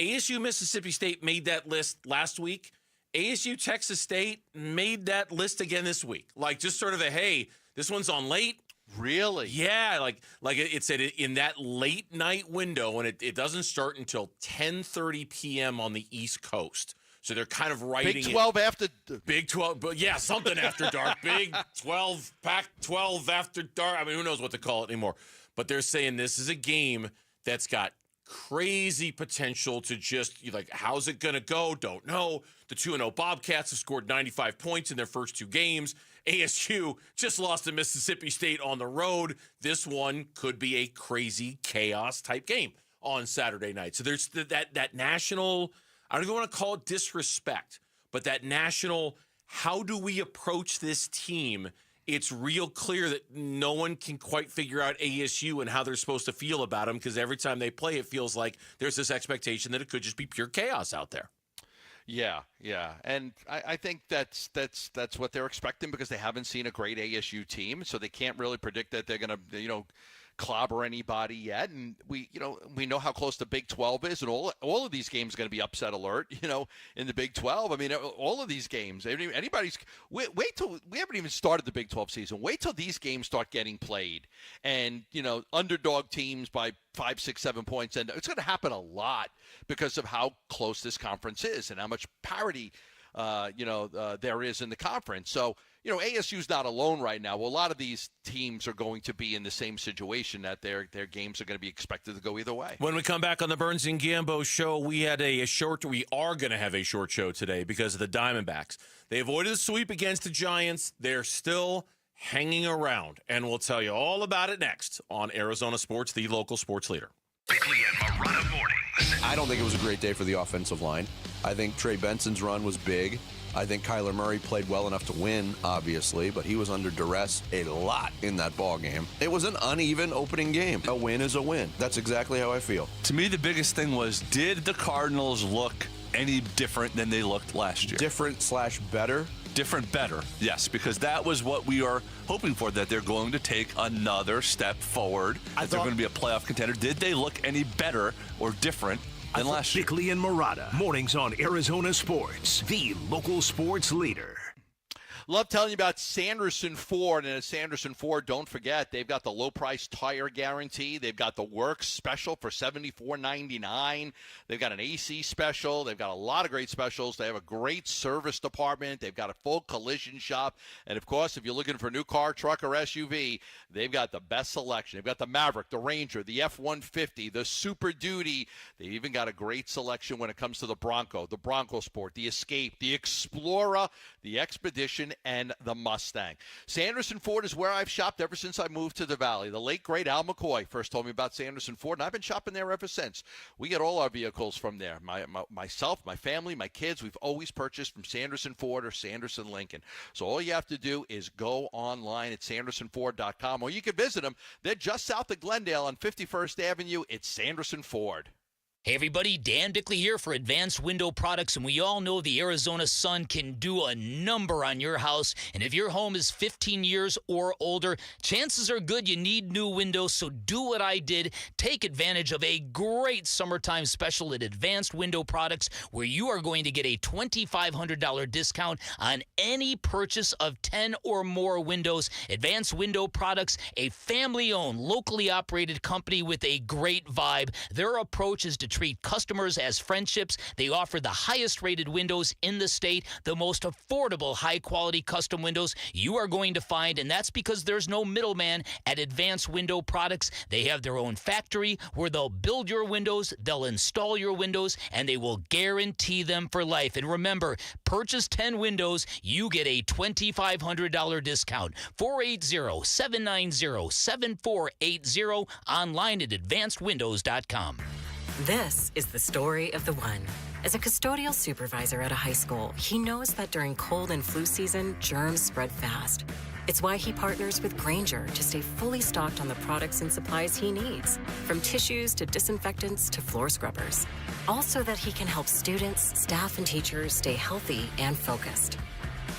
ASU Mississippi State made that list last week. ASU Texas State made that list again this week. Just sort of hey, this one's on late. Really? Yeah, it said in that late night window, and it doesn't start until 10:30 p.m. on the East Coast. So they're kind of writing Big 12 after Big 12, but yeah, something after dark. Big 12, Pac-12 after dark. I mean, who knows what to call it anymore. But they're saying this is a game that's got crazy potential to just, how's it going to go? Don't know. The 2-0 Bobcats have scored 95 points in their first 2 games. ASU just lost to Mississippi State on the road. This one could be a crazy chaos-type game on Saturday night. So there's that national... I don't even want to call it disrespect, but that national, how do we approach this team? It's real clear that no one can quite figure out ASU and how they're supposed to feel about them because every time they play, it feels like there's this expectation that it could just be pure chaos out there. Yeah. And I think that's what they're expecting because they haven't seen a great ASU team, so they can't really predict that they're going to, clobber anybody yet. And we know how close the Big 12 is, and all of these games are going to be upset alert, in the Big 12. I mean, all of these games, wait till we haven't even started the Big 12 season. Wait till these games start getting played and, underdog teams by 5, 6, 7 points. And it's going to happen a lot because of how close this conference is and how much parity, there is in the conference. So, ASU's not alone right now. Well, a lot of these teams are going to be in the same situation that their games are going to be expected to go either way. When we come back on the Burns and Gambo show, we are going to have a short show today because of the Diamondbacks. They avoided the sweep against the Giants. They're still hanging around, and we'll tell you all about it next on Arizona Sports, the local sports leader. Quickly at Marana Mornings. I don't think it was a great day for the offensive line. I think Trey Benson's run was big. I think Kyler Murray played well enough to win, obviously, but he was under duress a lot in that ball game. It was an uneven opening game. A win is a win. That's exactly how I feel. To me, the biggest thing was, did the Cardinals look any different than they looked last year? Different/better? Different, better, yes, because that was what we are hoping for, that they're going to take another step forward, that they're going to be a playoff contender. Did they look any better or different than last year? Bickley and Murata, mornings on Arizona Sports, the local sports leader. Love telling you about Sanderson Ford. And at Sanderson Ford, don't forget, they've got the low-price tire guarantee. They've got the work special for $74.99. They've got an AC special. They've got a lot of great specials. They have a great service department. They've got a full collision shop. And, of course, if you're looking for a new car, truck, or SUV, they've got the best selection. They've got the Maverick, the Ranger, the F-150, the Super Duty. They've even got a great selection when it comes to the Bronco Sport, the Escape, the Explorer, the Expedition, and the Mustang. Sanderson Ford is where I've shopped ever since I moved to the Valley. The late, great Al McCoy first told me about Sanderson Ford, and I've been shopping there ever since. We get all our vehicles from there. Myself, my family, my kids, we've always purchased from Sanderson Ford or Sanderson Lincoln. So all you have to do is go online at sandersonford.com, or you can visit them. They're just south of Glendale on 51st Avenue. It's Sanderson Ford. Hey everybody, Dan Bickley here for Advanced Window Products, and we all know the Arizona sun can do a number on your house. And if your home is 15 years or older, chances are good you need new windows. So do what I did. Take advantage of a great summertime special at Advanced Window Products, where you are going to get a $2,500 discount on any purchase of 10 or more windows. Advanced Window Products, a family-owned, locally operated company with a great vibe. Their approach is to treat customers as friendships. They offer the highest rated windows in the state, the most affordable high-quality custom windows you are going to find, and that's because there's no middleman at Advanced Window Products. They have their own factory where they'll build your windows, they'll install your windows, and they will guarantee them for life. And remember, purchase 10 windows, you get a $2,500 discount. 480-790-7480, online at advancedwindows.com. This is the story of the one. As a custodial supervisor at a high school, he knows that during cold and flu season, germs spread fast. It's why he partners with Grainger to stay fully stocked on the products and supplies he needs, from tissues to disinfectants to floor scrubbers. All so that he can help students, staff, and teachers stay healthy and focused.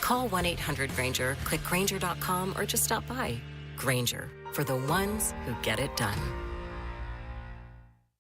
Call 1-800-GRAINGER, click Grainger.com, or just stop by. Grainger, for the ones who get it done.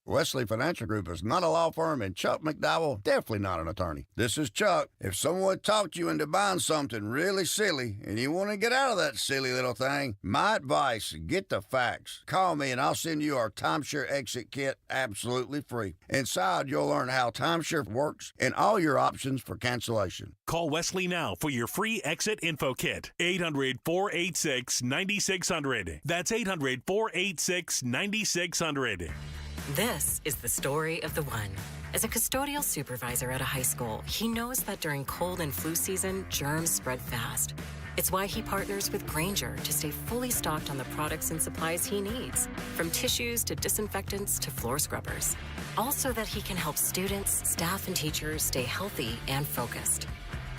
Wesley Financial Group is not a law firm, and Chuck McDowell definitely not an attorney. This is Chuck. If someone talked you into buying something really silly and you want to get out of that silly little thing, my advice, get the facts. Call me and I'll send you our timeshare exit kit absolutely free. Inside, you'll learn how timeshare works and all your options for cancellation. Call Wesley now for your free exit info kit. 800-486-9600. That's 800-486-9600. This is the story of the one. As a custodial supervisor at a high school, he knows that during cold and flu season, germs spread fast. It's why he partners with Grainger to stay fully stocked on the products and supplies he needs, from tissues to disinfectants to floor scrubbers. All so that he can help students, staff, and teachers stay healthy and focused.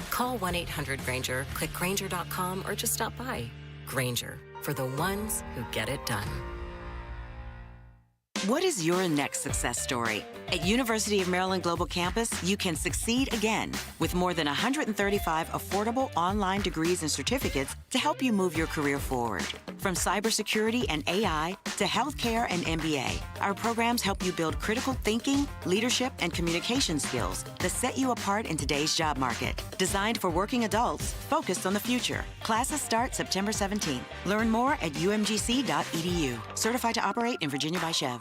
Call 1-800-GRAINGER, click Grainger.com, or just stop by. Grainger, for the ones who get it done. What is your next success story? At University of Maryland Global Campus, you can succeed again with more than 135 affordable online degrees and certificates to help you move your career forward. From cybersecurity and AI to healthcare and MBA, our programs help you build critical thinking, leadership, and communication skills that set you apart in today's job market. Designed for working adults, focused on the future. Classes start September 17th. Learn more at umgc.edu. Certified to operate in Virginia by Chev.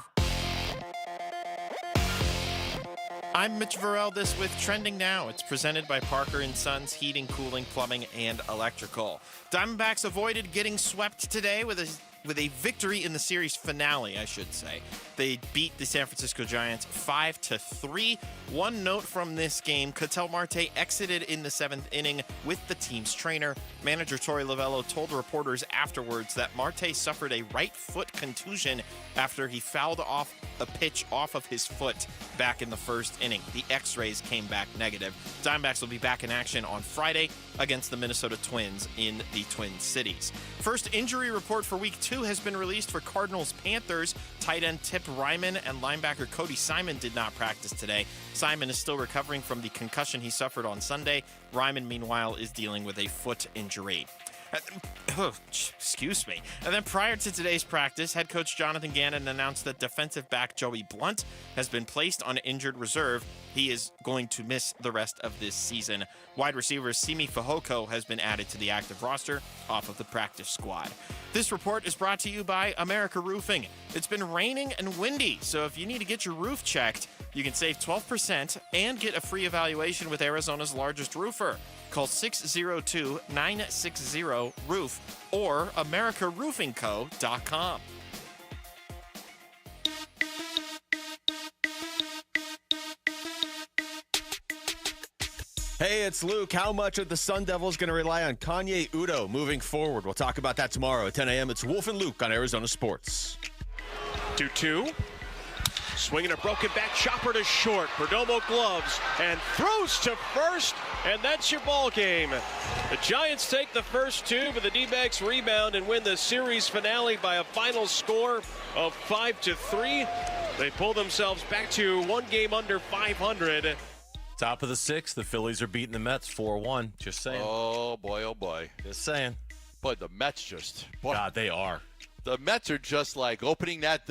I'm Mitch Varell, this with Trending Now. It's presented by Parker & Sons Heating, Cooling, Plumbing, and Electrical. Diamondbacks avoided getting swept today with a victory in the series finale, I should say. They beat the San Francisco Giants 5-3. One note from this game, Ketel Marte exited in the 7th inning with the team's trainer. Manager Torey Lovello told reporters afterwards that Marte suffered a right foot contusion after he fouled off a pitch off of his foot back in the first inning. The x-rays came back negative. Diamondbacks will be back in action on Friday against the Minnesota Twins in the Twin Cities. First injury report for Week 2 has been released for Cardinals Panthers. Tight end Tip Ryman and linebacker Cody Simon did not practice today. Simon is still recovering from the concussion he suffered on Sunday. Ryman, meanwhile, is dealing with a foot injury. Excuse me. And then prior to today's practice, head coach Jonathan Gannon announced that defensive back Joey Blunt has been placed on injured reserve. He is going to miss the rest of this season. Wide receiver Simi Fehoko has been added to the active roster off of the practice squad. This report is brought to you by America Roofing. It's been raining and windy, so if you need to get your roof checked, you can save 12% and get a free evaluation with Arizona's largest roofer. Call 602-960-ROOF or AmericaRoofingCo.com. Hey, it's Luke. How much of the Sun Devils going to rely on Kanye Udo moving forward? We'll talk about that tomorrow at 10 a.m. It's Wolf and Luke on Arizona Sports. 2-2. Swinging a broken back chopper to short. Perdomo gloves and throws to first, and that's your ball game. The Giants take the first two, but the D-backs rebound and win the series finale by a final score of 5-3. They pull themselves back to one game under 500. Top of the sixth, the Phillies are beating the Mets 4-1. Just saying. Oh, boy, oh, boy. Just saying. But the Mets just... Boy, God, they are. The Mets are just like opening that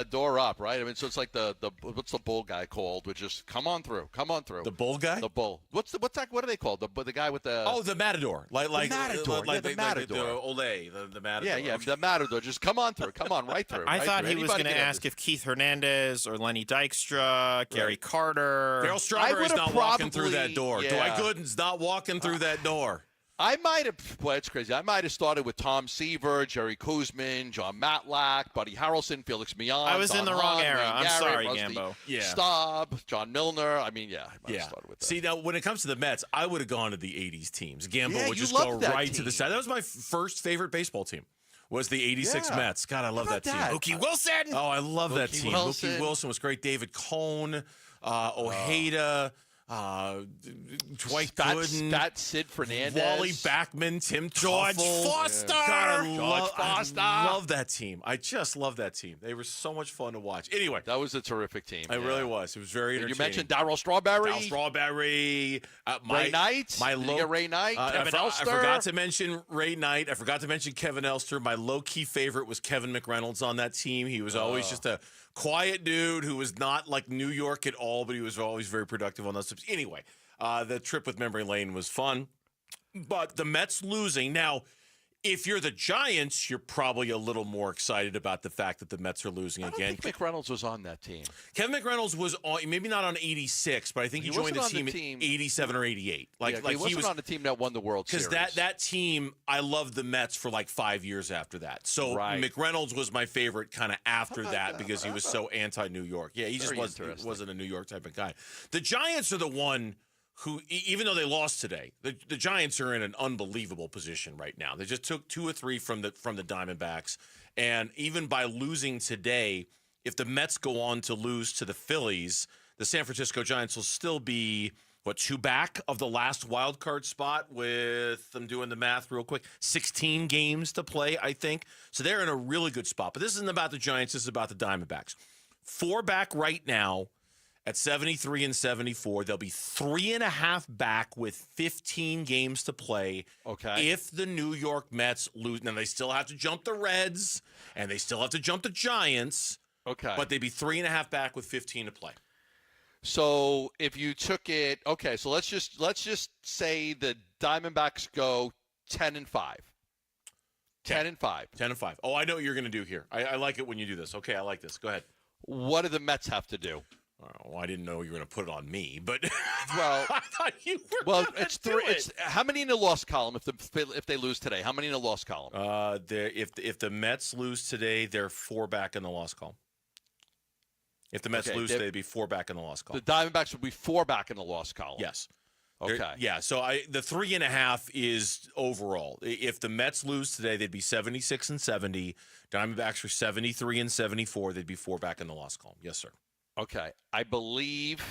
door up, right? I mean, so it's like the what's the bull guy called? Which is come on through. The bull guy? The bull. What's that? What are they called? The guy with the the matador. the matador. The matador. The matador. Yeah, the matador. Just come on through. Come on, right through. I right thought through. he was going to ask if Keith Hernandez or Lenny Dykstra, Gary Carter. Darryl Strawberry's not walking through that door. Yeah. Dwight Gooden's not walking through that door. I might have, boy, it's crazy. I might have started with Tom Seaver, Jerry Kuzman, John Matlack, Buddy Harrelson, Felix Millan. I was Don in the Hahn, wrong era. Wayne I'm Garrett, sorry, Rusty Gambo. Yeah. Staub, John Milner. I mean, I might have started with that. See, now when it comes to the Mets, I would have gone to the 80s teams. Gambo Yeah, would you just go loved that right to team. the side. That was my first favorite baseball team. Was the 86 Yeah. Mets. God, I love that team. Mookie Wilson. Oh, I love that Mookie team. Wilson. Mookie Wilson was great. David Cohn, Ojeda, Dwight Gooden, Fat Sid Fernandez. Wally Backman, Tim George Tuffle. Foster. God, I Foster. love that team. I just love that team. They were so much fun to watch. Anyway, That was a terrific team. it really was. It was very And entertaining. you mentioned Darryl Strawberry. Darryl Strawberry, Ray Knight. my Did you low, get Ray Knight. Kevin I Elster. forgot to mention Ray Knight. I forgot to mention Kevin Elster. My low-key favorite was Kevin McReynolds on that team. He was always just a quiet dude who was not like New York at all, but he was always very productive on those trips. Anyway, the trip with memory lane was fun. But the Mets losing. Now, if you're the Giants, you're probably a little more excited about the fact that the Mets are losing again. I think McReynolds was on that team. Kevin McReynolds was on, maybe not on 86, but I think he joined wasn't the on the team team. in 87 or 88. He wasn't on the team that won the World Series. Because that team, I loved the Mets for like 5 years after that. So Right. McReynolds was my favorite kind of after that because he was so anti-New York. Yeah, he just wasn't a New York type of guy. The Giants are the one who, even though they lost today, the Giants are in an unbelievable position right now. They just took 2 or 3 from the Diamondbacks. And even by losing today, if the Mets go on to lose to the Phillies, the San Francisco Giants will still be, 2 back of the last wild card spot with, I'm doing the math real quick, 16 games to play, I think. So they're in a really good spot. But this isn't about the Giants. This is about the Diamondbacks. 4 back right now at 73 and 74. They'll be 3.5 back with 15 games to play. Okay. If the New York Mets lose, now they still have to jump the Reds and they still have to jump the Giants. Okay. But they'd be 3.5 back with 15 to play. So if you took it, okay. So let's just say the Diamondbacks go 10-5. 10-5. 10-5. Oh, I know what you're going to do here. I like it when you do this. Okay, I like this. Go ahead. What do the Mets have to do? Oh, I didn't know you were going to put it on me, but Well, I thought you were. well, gonna it's do 3. it. It's how many in the loss column if they lose today? How many in the loss column? If the Mets lose today, they're 4 back in the loss column. If the Mets lose today, they'd be 4 back in the loss column. The Diamondbacks would be 4 back in the loss column. Yes. Okay. Yeah. So the 3.5 is overall. If the Mets lose today, they'd be 76 and 70. Diamondbacks are 73 and 74. They'd be 4 back in the loss column. Yes, sir. Okay. I believe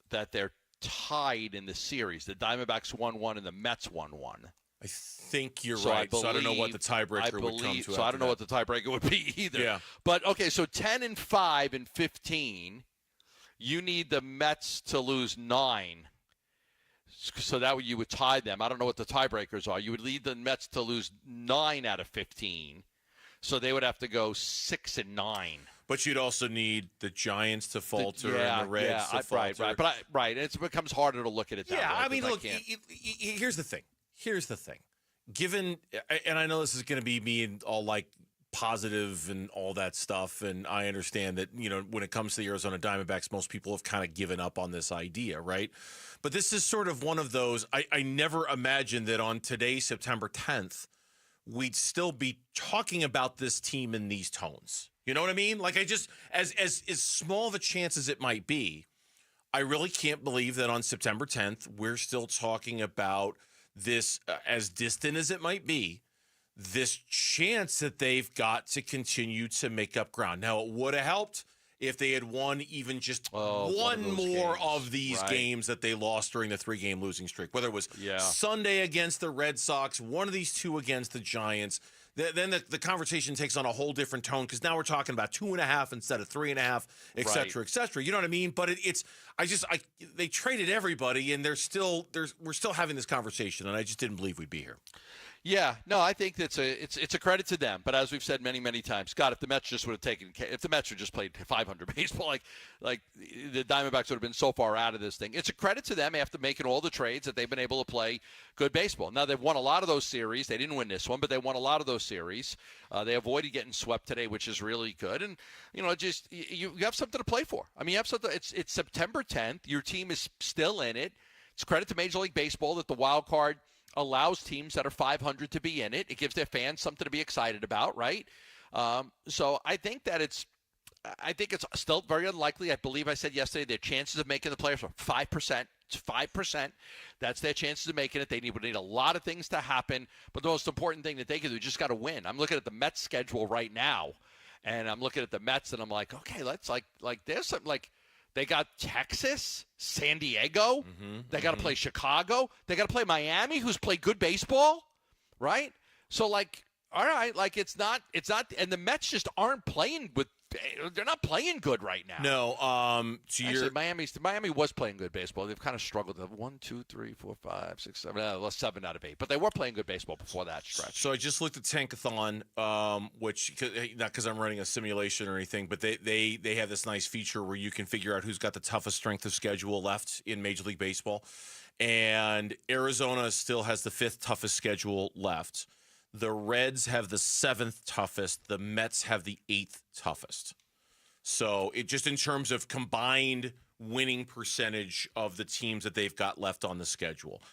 that they're tied in the series. The Diamondbacks 1-1 and the Mets 1-1. I think you're right. So I don't know what the tiebreaker would come to. So I don't know what the tiebreaker would be either. Yeah. But, okay, so 10-5 and 15, you need the Mets to lose 9. So that way you would tie them. I don't know what the tiebreakers are. You would lead the Mets to lose 9 out of 15. So they would have to go 6-9. But you'd also need the Giants to falter and the Reds to falter. Right. It becomes harder to look at it that way. Yeah, I mean, look, here's the thing. Given, and I know this is going to be me and all like positive and all that stuff, and I understand that, when it comes to the Arizona Diamondbacks, most people have kind of given up on this idea, right? But this is sort of one of those, I never imagined that on today, September 10th, we'd still be talking about this team in these tones. You know what I mean? Like, I just, as small of a chance as it might be, I really can't believe that on September 10th, we're still talking about this, as distant as it might be, this chance that they've got to continue to make up ground. Now, it would have helped if they had won even just one more of these games that they lost during the 3-game losing streak, whether it was Sunday against the Red Sox, one of these 2 against the Giants. then the conversation takes on a whole different tone because now we're talking about 2.5 instead of 3.5, et cetera, et cetera. You know what I mean? But they traded everybody, and we're still having this conversation, and I just didn't believe we'd be here. Yeah, no, I think it's a credit to them. But as we've said many, many times, God, if the Mets just would have if the Mets had just played 500 baseball, like the Diamondbacks would have been so far out of this thing. It's a credit to them after making all the trades that they've been able to play good baseball. Now they've won a lot of those series. They didn't win this one, but they won a lot of those series. They avoided getting swept today, which is really good. And just you have something to play for. I mean, you have something. It's September 10th. Your team is still in it. It's credit to Major League Baseball that the wild card allows teams that are 500 to be in it. It gives their fans something to be excited about, right? So I think it's still very unlikely. I believe I said yesterday their chances of making the playoffs are 5%. It's 5%. That's their chances of making it. They would need a lot of things to happen, but the most important thing that they can do is just got to win. I'm looking at the Mets schedule right now, and I'm looking at the Mets, and I'm like, okay, let's like there's something like. They got Texas, San Diego. They got to play Chicago. They got to play Miami, who's played good baseball, right? So, all right, it's not, and the Mets just aren't playing they're not playing good right now. No, Miami was playing good baseball. They've kind of struggled. 1, 2, 3, 4, 5, 6, 7. Lost 7 out of 8, but they were playing good baseball before that stretch. So I just looked at Tankathon, which not because I'm running a simulation or anything, but they have this nice feature where you can figure out who's got the toughest strength of schedule left in Major League Baseball, and Arizona still has the 5th toughest schedule left. The Reds have the 7th toughest. The Mets have the 8th toughest. So it just in terms of combined winning percentage of the teams that they've got left on the schedule.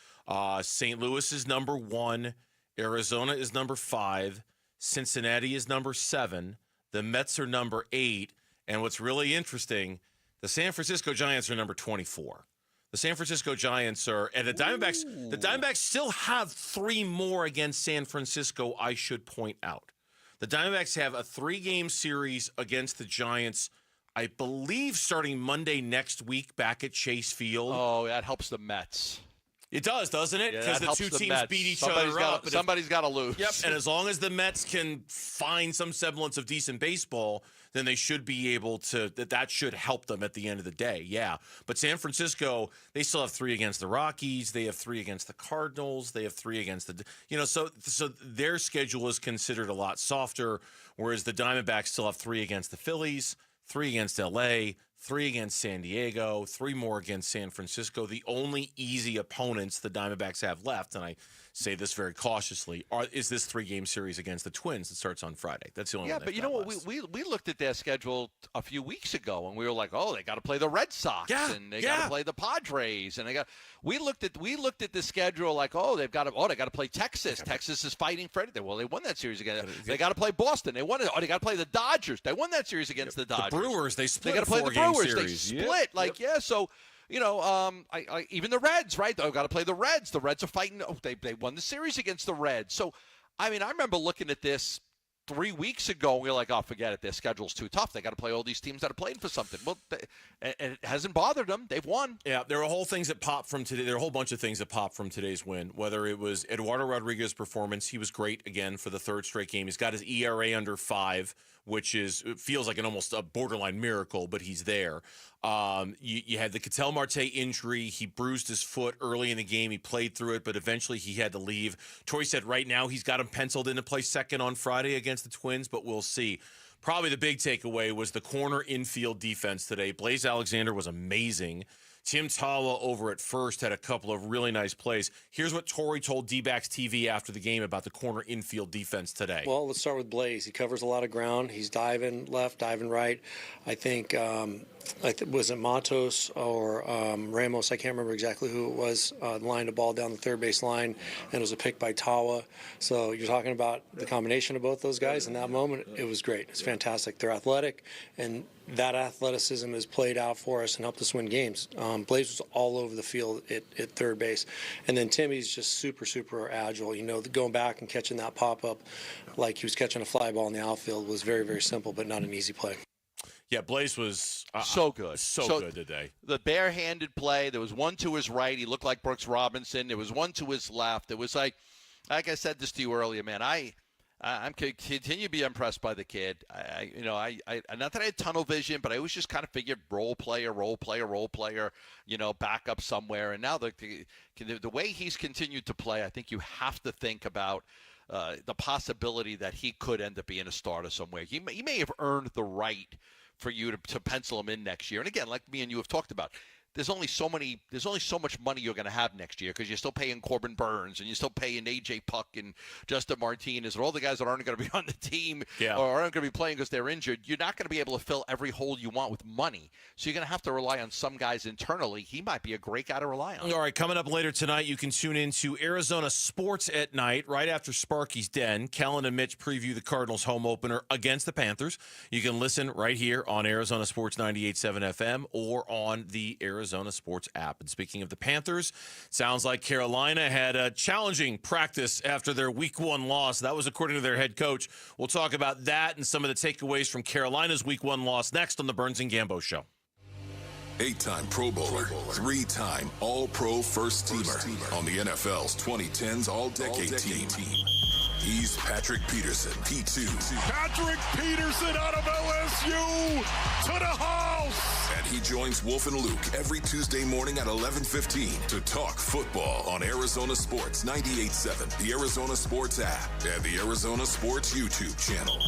St. Louis is number 1. Arizona is number 5. Cincinnati is number 7. The Mets are number 8. And what's really interesting, the San Francisco Giants are number 24. The San Francisco Giants are, and the Diamondbacks still have 3 more against San Francisco, I should point out. The Diamondbacks have a 3-game series against the Giants, I believe starting Monday next week back at Chase Field. Oh, that helps the Mets. It does, doesn't it? Because the two teams beat each other up. Somebody's got to lose. Yep, and as long as the Mets can find some semblance of decent baseball, then they should be able to, that should help them at the end of the day, yeah. But San Francisco, they still have 3 against the Rockies. They have 3 against the Cardinals. They have 3 against so their schedule is considered a lot softer, whereas the Diamondbacks still have 3 against the Phillies, 3 against L.A., 3 against San Diego, 3 more against San Francisco. The only easy opponents the Diamondbacks have left, and I say this very cautiously, is this 3-game series against the Twins that starts on Friday. That's the only one. Yeah, but you know what? We looked at their schedule a few weeks ago, and we were like, oh, they got to play the Red Sox, and they got to play the Padres, and we looked at the schedule like, they got to play Texas. Texas is fighting for it. Well, they won that series again. They got to play Boston. They won it. They got to play the Dodgers. They won that series against the Dodgers. The Brewers, they split. They got to play the Brewers. Series. They split. So. Even the Reds, right? They've got to play the Reds. The Reds are fighting. They won the series against the Reds. So, I remember looking at this 3 weeks ago, and we were like, oh, forget it. Their schedule's too tough. They got to play all these teams that are playing for something. Well, and it hasn't bothered them. They've won. Yeah, there are a whole things that popped from today. There are a whole bunch of things that popped from today's win, whether it was Eduardo Rodriguez's performance. He was great again for the 3rd straight game. He's got his ERA under 5, which feels like almost a borderline miracle, but he's there. You had the Ketel Marte injury. He bruised his foot early in the game. He played through it, but eventually he had to leave. Torrey said right now he's got him penciled in to play second on Friday against the Twins, but we'll see. Probably the big takeaway was the corner infield defense today. Blaze Alexander was amazing. Tim Tawa over at first had a couple of really nice plays. Here's what Torrey told D-Backs TV after the game about the corner infield defense today. Well, let's start with Blaze. He covers a lot of ground. He's diving left, diving right. I think was it Matos or Ramos? I can't remember exactly who it was. Lined the ball down the third base line, and it was a pick by Tawa. So you're talking about the combination of both those guys in that moment. It was great. It's fantastic. They're athletic, and that athleticism has played out for us and helped us win games. Blaze was all over the field at third base. And then Timmy's just super, super agile. Going back and catching that pop-up like he was catching a fly ball in the outfield was very, very simple, but not an easy play. Yeah, Blaze was so good. So good today. The barehanded play, there was one to his right. He looked like Brooks Robinson. There was one to his left. It was like I said this to you earlier, man. I'm continue to be impressed by the kid. Not that I had tunnel vision, but I always just kind of figured role player, back up somewhere. And now the way he's continued to play, I think you have to think about the possibility that he could end up being a starter somewhere. He may have earned the right for you to pencil him in next year. And again, like me and you have talked about, there's only so much money you're going to have next year because you're still paying Corbin Burns and you're still paying AJ Puck and Justin Martinez and all the guys that aren't going to be on the team or aren't going to be playing because they're injured. You're not going to be able to fill every hole you want with money. So you're going to have to rely on some guys internally. He might be a great guy to rely on. All right, coming up later tonight, you can tune into Arizona Sports at Night right after Sparky's Den. Kellen and Mitch preview the Cardinals home opener against the Panthers. You can listen right here on Arizona Sports 98.7 FM or on the Arizona Sports app. And speaking of the Panthers, sounds like Carolina had a challenging practice after their Week 1 loss. That was according to their head coach. We'll talk about that and some of the takeaways from Carolina's Week 1 loss next on the Burns and Gambo Show. 8-time Pro Bowler, 3-time All-Pro First Teamer on the NFL's 2010s All-Decade Team. He's Patrick Peterson, P2. Patrick Peterson out of LSU to the house. And he joins Wolf and Luke every Tuesday morning at 11:15 to talk football on Arizona Sports 98.7, the Arizona Sports app, and the Arizona Sports YouTube channel.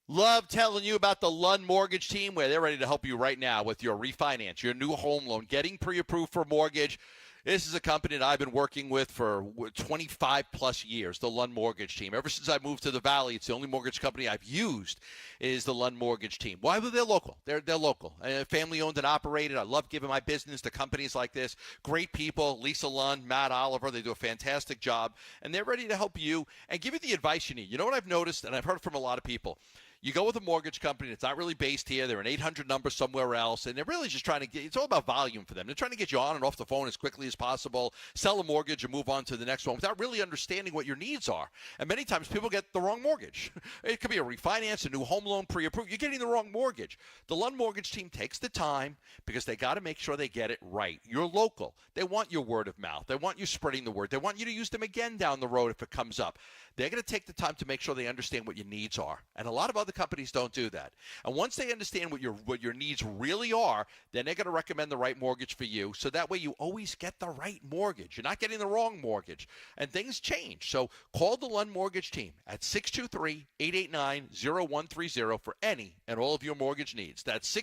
Love telling you about the Lund Mortgage Team, where they're ready to help you right now with your refinance, your new home loan, getting pre-approved for mortgage. This is a company that I've been working with for 25-plus years, the Lund Mortgage Team. Ever since I moved to the Valley, it's the only mortgage company I've used is the Lund Mortgage Team. Why? Well, they're local. They're local. Family-owned and operated. I love giving my business to companies like this. Great people, Lisa Lund, Matt Oliver. They do a fantastic job, and they're ready to help you and give you the advice you need. You know what I've noticed, and I've heard from a lot of people? You go with a mortgage company that's not really based here. They're an 800 number somewhere else, and they're really just trying to get – it's all about volume for them. They're trying to get you on and off the phone as quickly as possible, sell a mortgage and move on to the next one without really understanding what your needs are. And many times people get the wrong mortgage. It could be a refinance, a new home loan, pre-approved. You're getting the wrong mortgage. The Lund Mortgage Team takes the time because they got to make sure they get it right. You're local. They want your word of mouth. They want you spreading the word. They want you to use them again down the road if it comes up. They're going to take the time to make sure they understand what your needs are. And a lot of other companies don't do that. And once they understand what your needs really are, then they're going to recommend the right mortgage for you. So that way you always get the right mortgage. You're not getting the wrong mortgage. And things change. So call the Lund Mortgage Team at 623-889-0130 for any and all of your mortgage needs. That's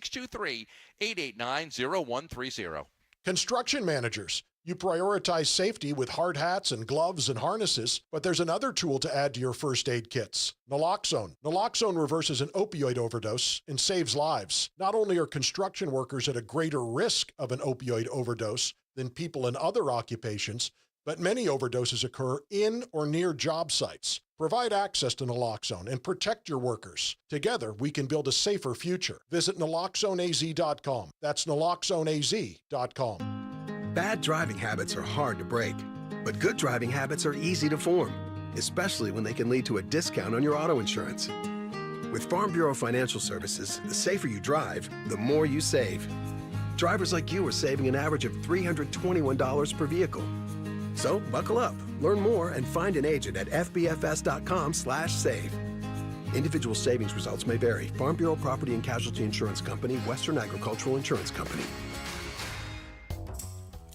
623-889-0130. Construction managers. You prioritize safety with hard hats and gloves and harnesses, but there's another tool to add to your first aid kits, naloxone. Naloxone reverses an opioid overdose and saves lives. Not only are construction workers at a greater risk of an opioid overdose than people in other occupations, but many overdoses occur in or near job sites. Provide access to naloxone and protect your workers. Together, we can build a safer future. Visit naloxoneaz.com. That's naloxoneaz.com. Bad driving habits are hard to break, but good driving habits are easy to form, especially when they can lead to a discount on your auto insurance. With Farm Bureau Financial Services, the safer you drive, the more you save. Drivers like you are saving an average of $321 per vehicle. So buckle up, learn more, and find an agent at fbfs.com/save. Individual savings results may vary. Farm Bureau Property and Casualty Insurance Company, Western Agricultural Insurance Company.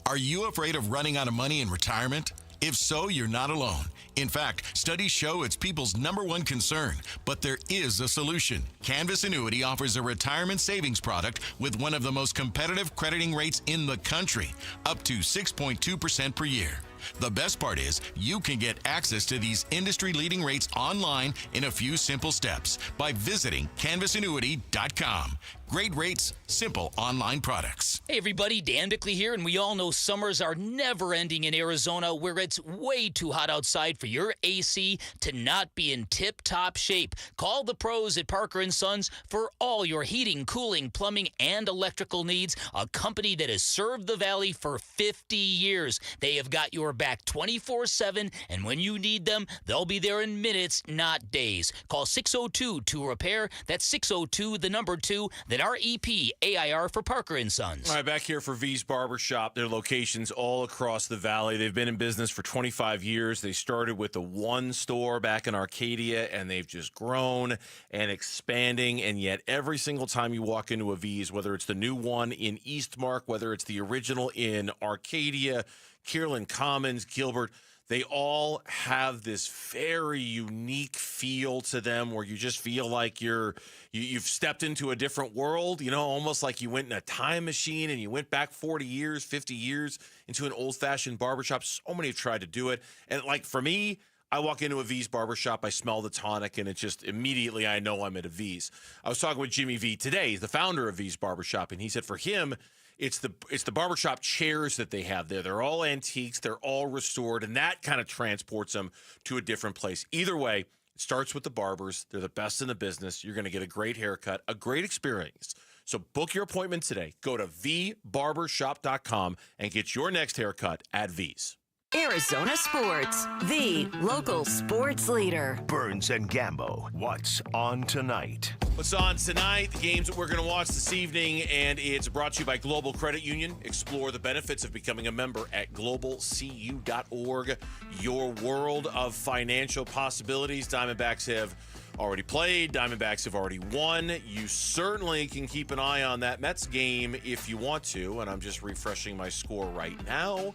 Are you afraid of running out of money in retirement? If so, you're not alone. In fact, studies show it's people's #1 concern, but there is a solution. Canvas Annuity offers a retirement savings product with one of the most competitive crediting rates in the country, up to 6.2% per year. The best part is you can get access to these industry-leading rates online in a few simple steps by visiting canvasannuity.com. Great rates, simple online products. Hey everybody, Dan Bickley here, and we all know summers are never ending in Arizona, where it's way too hot outside for your AC to not be in tip-top shape. Call the pros at Parker & Sons for all your heating, cooling, plumbing, and electrical needs, a company that has served the Valley for 50 years. They have got your back 24/7, and when you need them, they'll be there in minutes, not days. Call 602-2-REPAIR. That's 602, the number 2. That REP-AIR for Parker & Sons. All right, back here for V's Barbershop. Their locations all across the valley. They've been in business for 25 years. They started with the one store back in Arcadia, and they've just grown and expanding. And yet every single time you walk into a V's, whether it's the new one in Eastmark, whether it's the original in Arcadia, Kierland Commons, Gilbert, they all have this very unique feel to them where you just feel like you've stepped into a different world, almost like you went in a time machine and you went back 40 years, 50 years into an old-fashioned barbershop. So many have tried to do it. And like for me, I walk into a V's Barbershop, I smell the tonic, and it just immediately I know I'm at a V's. I was talking with Jimmy V today, he's the founder of V's Barbershop, and he said for him, it's the barbershop chairs that they have there. They're all antiques. They're all restored, and that kind of transports them to a different place. Either way, it starts with the barbers. They're the best in the business. You're going to get a great haircut, a great experience. So book your appointment today. Go to vbarbershop.com and get your next haircut at V's. Arizona Sports, the local sports leader. Burns and Gambo, what's on tonight? What's on tonight? The games that we're going to watch this evening, and it's brought to you by Global Credit Union. Explore the benefits of becoming a member at globalcu.org. Your world of financial possibilities. Diamondbacks have already played. Diamondbacks have already won. You certainly can keep an eye on that Mets game if you want to, and I'm just refreshing my score right now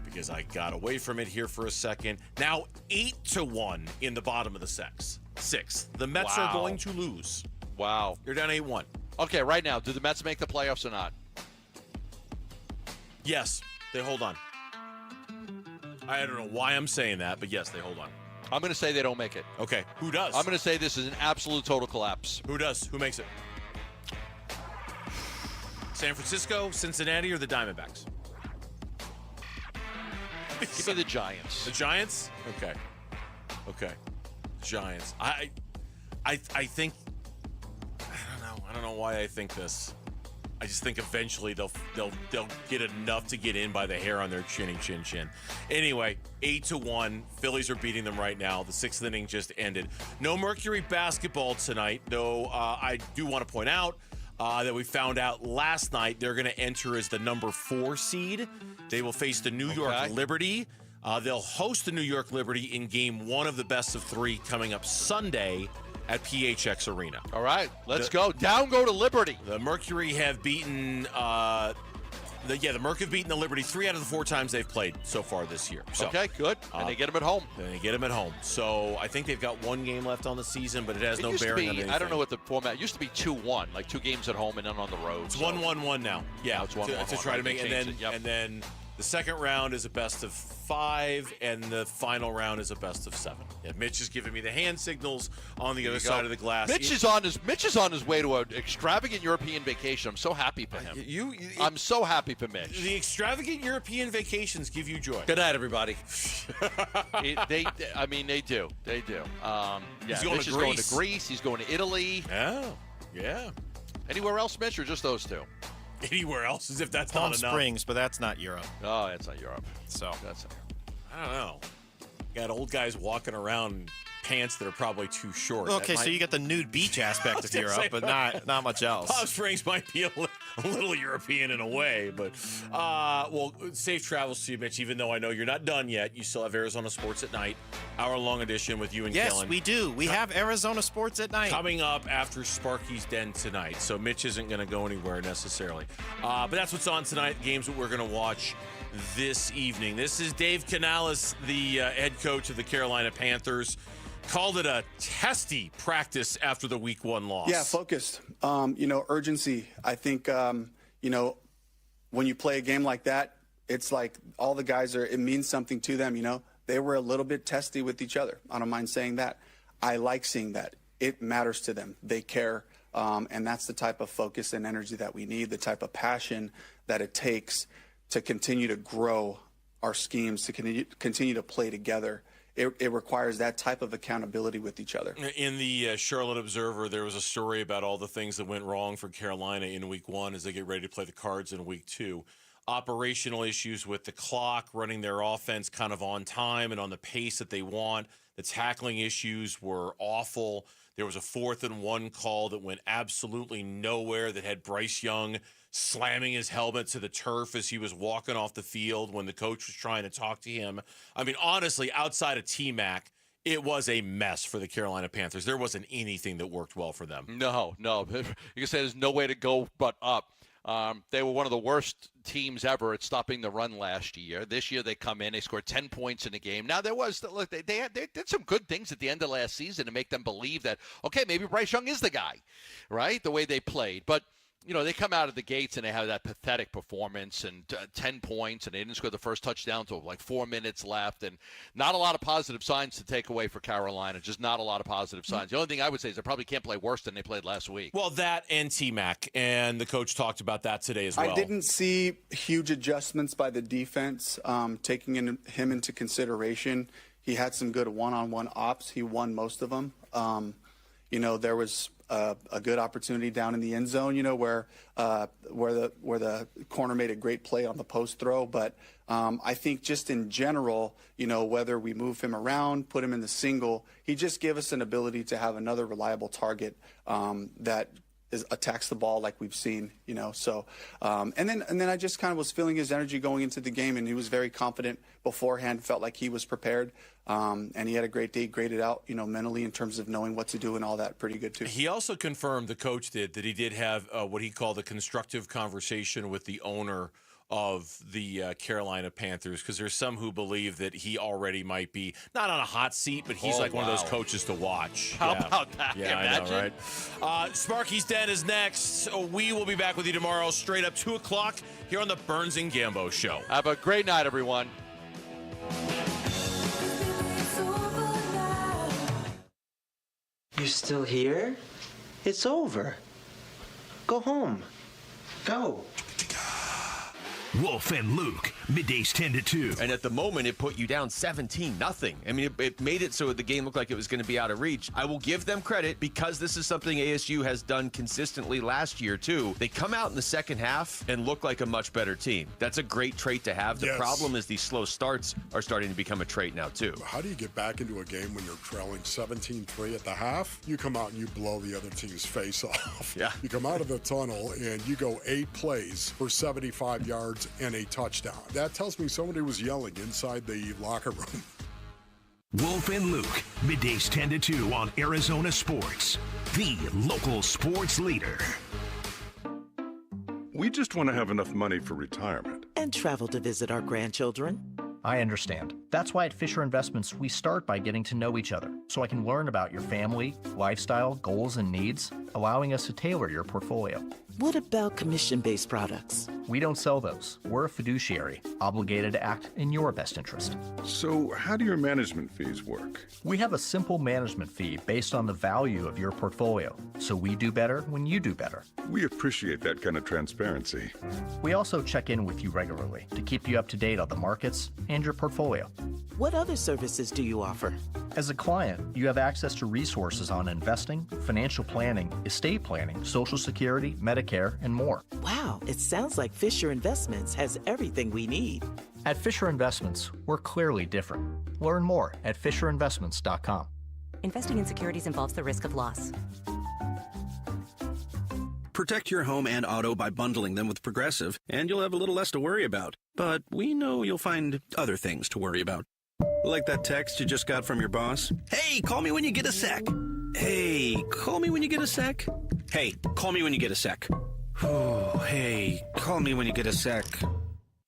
because I got away from it here for a second. Now 8-1 in the bottom of the sixth. The Mets are going to lose. Wow. You're down 8-1. Okay, right now, do the Mets make the playoffs or not? Yes, they hold on. I don't know why I'm saying that, but yes, they hold on. I'm going to say they don't make it. Okay, who does? I'm going to say this is an absolute total collapse. Who does? Who makes it? San Francisco, Cincinnati, or the Diamondbacks? Give me the Giants. The Giants? Okay. Giants. I think I don't know why I think this. I just think eventually they'll get enough to get in by the hair on their chin. Anyway, 8-1. Phillies are beating them right now. The sixth inning just ended. No Mercury basketball tonight, though. I do want to point out that we found out last night they're going to enter as the number 4 seed. They will face the New York Liberty. They'll host the New York Liberty in Game 1 of the best of 3 coming up Sunday at PHX Arena. All right, let's go. Down go to Liberty. The Mercury have beaten the Merc have beaten the Liberty 3 out of the 4 times they've played so far this year. So, okay, good. And they get them at home. So I think they've got 1 game left on the season, but it has no bearing on anything. I don't know what the format. It used to be 2-1, like 2 games at home and then on the road. It's 1-1-1 now. Yeah, it's 1-1 to try to make it. And then the second round is a best of 5, and the final round is a best of 7. Yeah, Mitch is giving me the hand signals on the other side of the glass. Mitch is on his way to an extravagant European vacation. I'm so happy for him. I'm so happy for Mitch. The extravagant European vacations give you joy. Good night, everybody. They do. He's going Mitch to is going to Greece. He's going to Italy. Oh, yeah. Anywhere else, Mitch, or just those 2? Anywhere else, as if that's Palm not enough. Springs, but that's not Europe. Oh, that's not Europe. So I don't know. Got old guys walking around in pants that are probably too short. Okay, so you get the nude beach aspect of Europe, but not much else. Palm Springs might be a little European in a way, but safe travels to you, Mitch. Even though I know you're not done yet, you still have Arizona Sports at night, hour-long edition with you and Kellen. Yes, we do. We have Arizona Sports at night coming up after Sparky's Den tonight. So Mitch isn't going to go anywhere necessarily, but that's what's on tonight. Games that we're going to watch this evening. This is Dave Canales, the head coach of the Carolina Panthers. Called it a testy practice after the Week 1 loss. Yeah, focused. Urgency. I think, when you play a game like that, it's like all the guys it means something to them, They were a little bit testy with each other. I don't mind saying that. I like seeing that. It matters to them. They care. And that's the type of focus and energy that we need, the type of passion that it takes to continue to grow our schemes, to continue to play together. It requires that type of accountability with each other. In the Charlotte Observer, there was a story about all the things that went wrong for Carolina in Week 1 as they get ready to play the Cards in Week 2. Operational issues with the clock, running their offense kind of on time and on the pace that they want. The tackling issues were awful. There was a 4th and 1 call that went absolutely nowhere that had Bryce Young slamming his helmet to the turf as he was walking off the field when the coach was trying to talk to him. I mean, honestly, outside of T-Mac, it was a mess for the Carolina Panthers. There wasn't anything that worked well for them. No. You can say there's no way to go but up. They were one of the worst teams ever at stopping the run last year. This year they come in, they scored 10 points in the game. Now they did some good things at the end of last season to make them believe that, okay, maybe Bryce Young is the guy, right? The way they played. But they come out of the gates and they have that pathetic performance and 10 points, and they didn't score the first touchdown until like 4 minutes left. And not a lot of positive signs to take away for Carolina, just not a lot of positive signs. The only thing I would say is they probably can't play worse than they played last week. Well, that and T-Mac, and the coach talked about that today as well. I didn't see huge adjustments by the defense, taking him into consideration. He had some good one-on-one ops. He won most of them. There was a good opportunity down in the end zone, where the corner made a great play on the post throw. But I think just in general, whether we move him around, put him in the single, he just gave us an ability to have another reliable target that attacks the ball like we've seen, So, and then I just kind of was feeling his energy going into the game, and he was very confident beforehand. Felt like he was prepared, and he had a great day, graded out, mentally in terms of knowing what to do and all that. Pretty good too. He also confirmed, the coach did, that he did have what he called a constructive conversation with the owner of the Carolina Panthers, because there's some who believe that he already might be not on a hot seat, but he's one of those coaches to watch. How about that? Yeah, Imagine. I know, right? Sparky's Den is next. We will be back with you tomorrow, straight up 2 o'clock here on the Burns and Gambo Show. Have a great night, everyone. You're still here? It's over. Go home. Go. Wolf and Luke, middays 10 to 2. And at the moment, it put you down 17-0. I mean, it made it so the game looked like it was going to be out of reach. I will give them credit because this is something ASU has done consistently last year, too. They come out in the second half and look like a much better team. That's a great trait to have. The problem is these slow starts are starting to become a trait now, too. How do you get back into a game when you're trailing 17-3 at the half? You come out and you blow the other team's face off. Yeah. You come out of the tunnel and you go 8 plays for 75 yards and a touchdown. That tells me somebody was yelling inside the locker room. Wolf and Luke, middays 10 to 2 on Arizona Sports, the local sports leader. We just want to have enough money for retirement. And travel to visit our grandchildren. I understand. That's why at Fisher Investments, we start by getting to know each other so I can learn about your family, lifestyle, goals, and needs, allowing us to tailor your portfolio. What about commission-based products? We don't sell those. We're a fiduciary, obligated to act in your best interest. So how do your management fees work? We have a simple management fee based on the value of your portfolio, so we do better when you do better. We appreciate that kind of transparency. We also check in with you regularly to keep you up to date on the markets and your portfolio. What other services do you offer? As a client, you have access to resources on investing, financial planning, estate planning, Social Security, Medicare, and more. Wow, it sounds like Fisher Investments has everything we need. At Fisher Investments, we're clearly different. Learn more at FisherInvestments.com. Investing in securities involves the risk of loss. Protect your home and auto by bundling them with Progressive, and you'll have a little less to worry about. But we know you'll find other things to worry about. Like that text you just got from your boss. Hey, call me when you get a sec. Hey, call me when you get a sec. Hey, call me when you get a sec. Oh, hey, call me when you get a sec.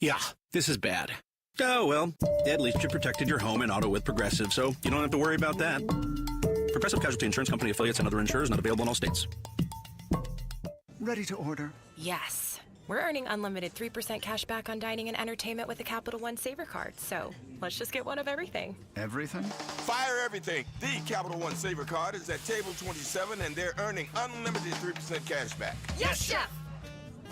Yeah, this is bad. Oh, well, at least you protected your home and auto with Progressive, so you don't have to worry about that. Progressive Casualty Insurance Company affiliates and other insurers not available in all states. Ready to order? Yes. We're earning unlimited 3% cash back on dining and entertainment with the Capital One Saver Card, so let's just get one of everything. Everything? Fire everything. The Capital One Saver Card is at table 27, and they're earning unlimited 3% cash back. Yes, Chef!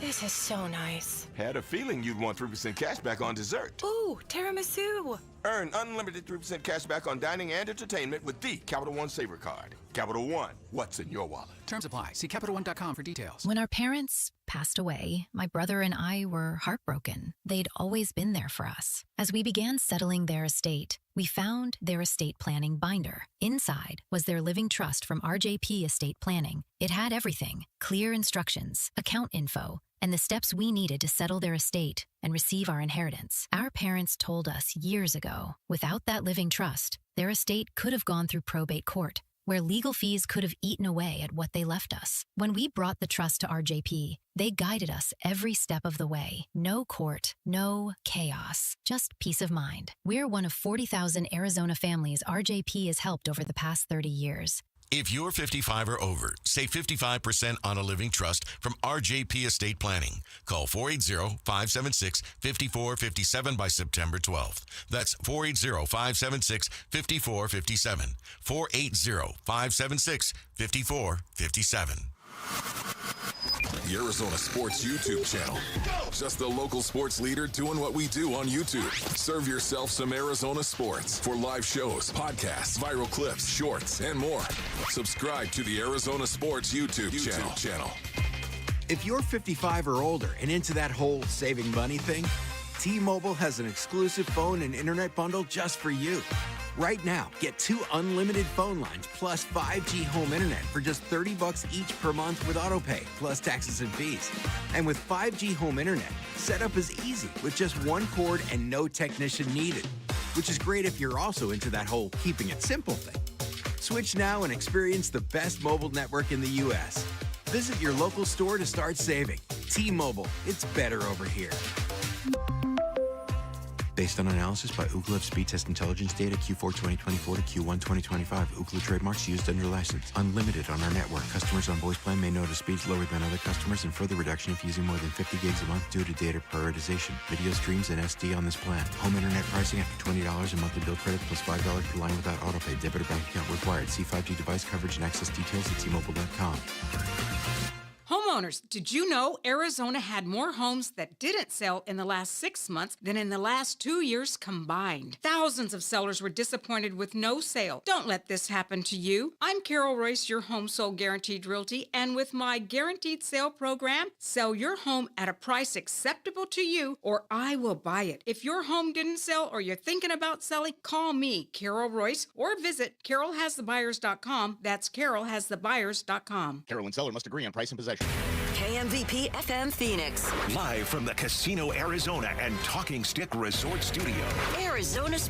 This is so nice. Had a feeling you'd want 3% cash back on dessert. Ooh, tiramisu. Earn unlimited 3% cash back on dining and entertainment with the Capital One Saver Card. Capital One, what's in your wallet? Terms apply. See CapitalOne.com for details. When our parents passed away, my brother and I were heartbroken. They'd always been there for us. As we began settling their estate, We found their estate planning binder. Inside was their living trust from RJP Estate Planning. It had everything: clear instructions, account info, and the steps we needed to settle their estate and receive our inheritance. Our parents told us years ago, without that living trust, their estate could have gone through probate court, where legal fees could have eaten away at what they left us. When we brought the trust to RJP, they guided us every step of the way. No court, no chaos, just peace of mind. We're one of 40,000 Arizona families RJP has helped over the past 30 years. If you're 55 or over, save 55% on a living trust from RJP Estate Planning. Call 480-576-5457 by September 12th. That's 480-576-5457. 480-576-5457. The Arizona Sports YouTube channel. Just the local sports leader doing what we do on YouTube. Serve yourself some Arizona sports for live shows, podcasts, viral clips, shorts, and more. Subscribe to the Arizona Sports YouTube channel. If you're 55 or older and into that whole saving money thing, T-Mobile has an exclusive phone and internet bundle just for you. Right now, get 2 unlimited phone lines plus 5G home internet for just $30 each per month with AutoPay, plus taxes and fees. And with 5G home internet, setup is easy with just 1 cord and no technician needed, which is great if you're also into that whole keeping it simple thing. Switch now and experience the best mobile network in the U.S. Visit your local store to start saving. T-Mobile, it's better over here. Based on analysis by Ookla of speed test intelligence data Q4 2024 to Q1 2025. Ookla trademarks used under license. Unlimited on our network. Customers on voice plan may notice speeds lower than other customers and further reduction if using more than 50 gigs a month due to data prioritization. Video streams and SD on this plan. Home internet pricing after $20 a monthly bill credit plus $5 per line without autopay. Debit or bank account required. See 5G device coverage and access details at T-Mobile.com. Homeowners, did you know Arizona had more homes that didn't sell in the last 6 months than in the last 2 years combined? Thousands of sellers were disappointed with no sale. Don't let this happen to you. I'm Carol Royce, your home sold guaranteed realty, and with my guaranteed sale program, sell your home at a price acceptable to you or I will buy it. If your home didn't sell or you're thinking about selling, call me, Carol Royce, or visit carolhasthebuyers.com. That's carolhasthebuyers.com. Carol and seller must agree on price and possession. KMVP FM Phoenix. Live from the Casino Arizona and Talking Stick Resort Studio. Arizona Sports.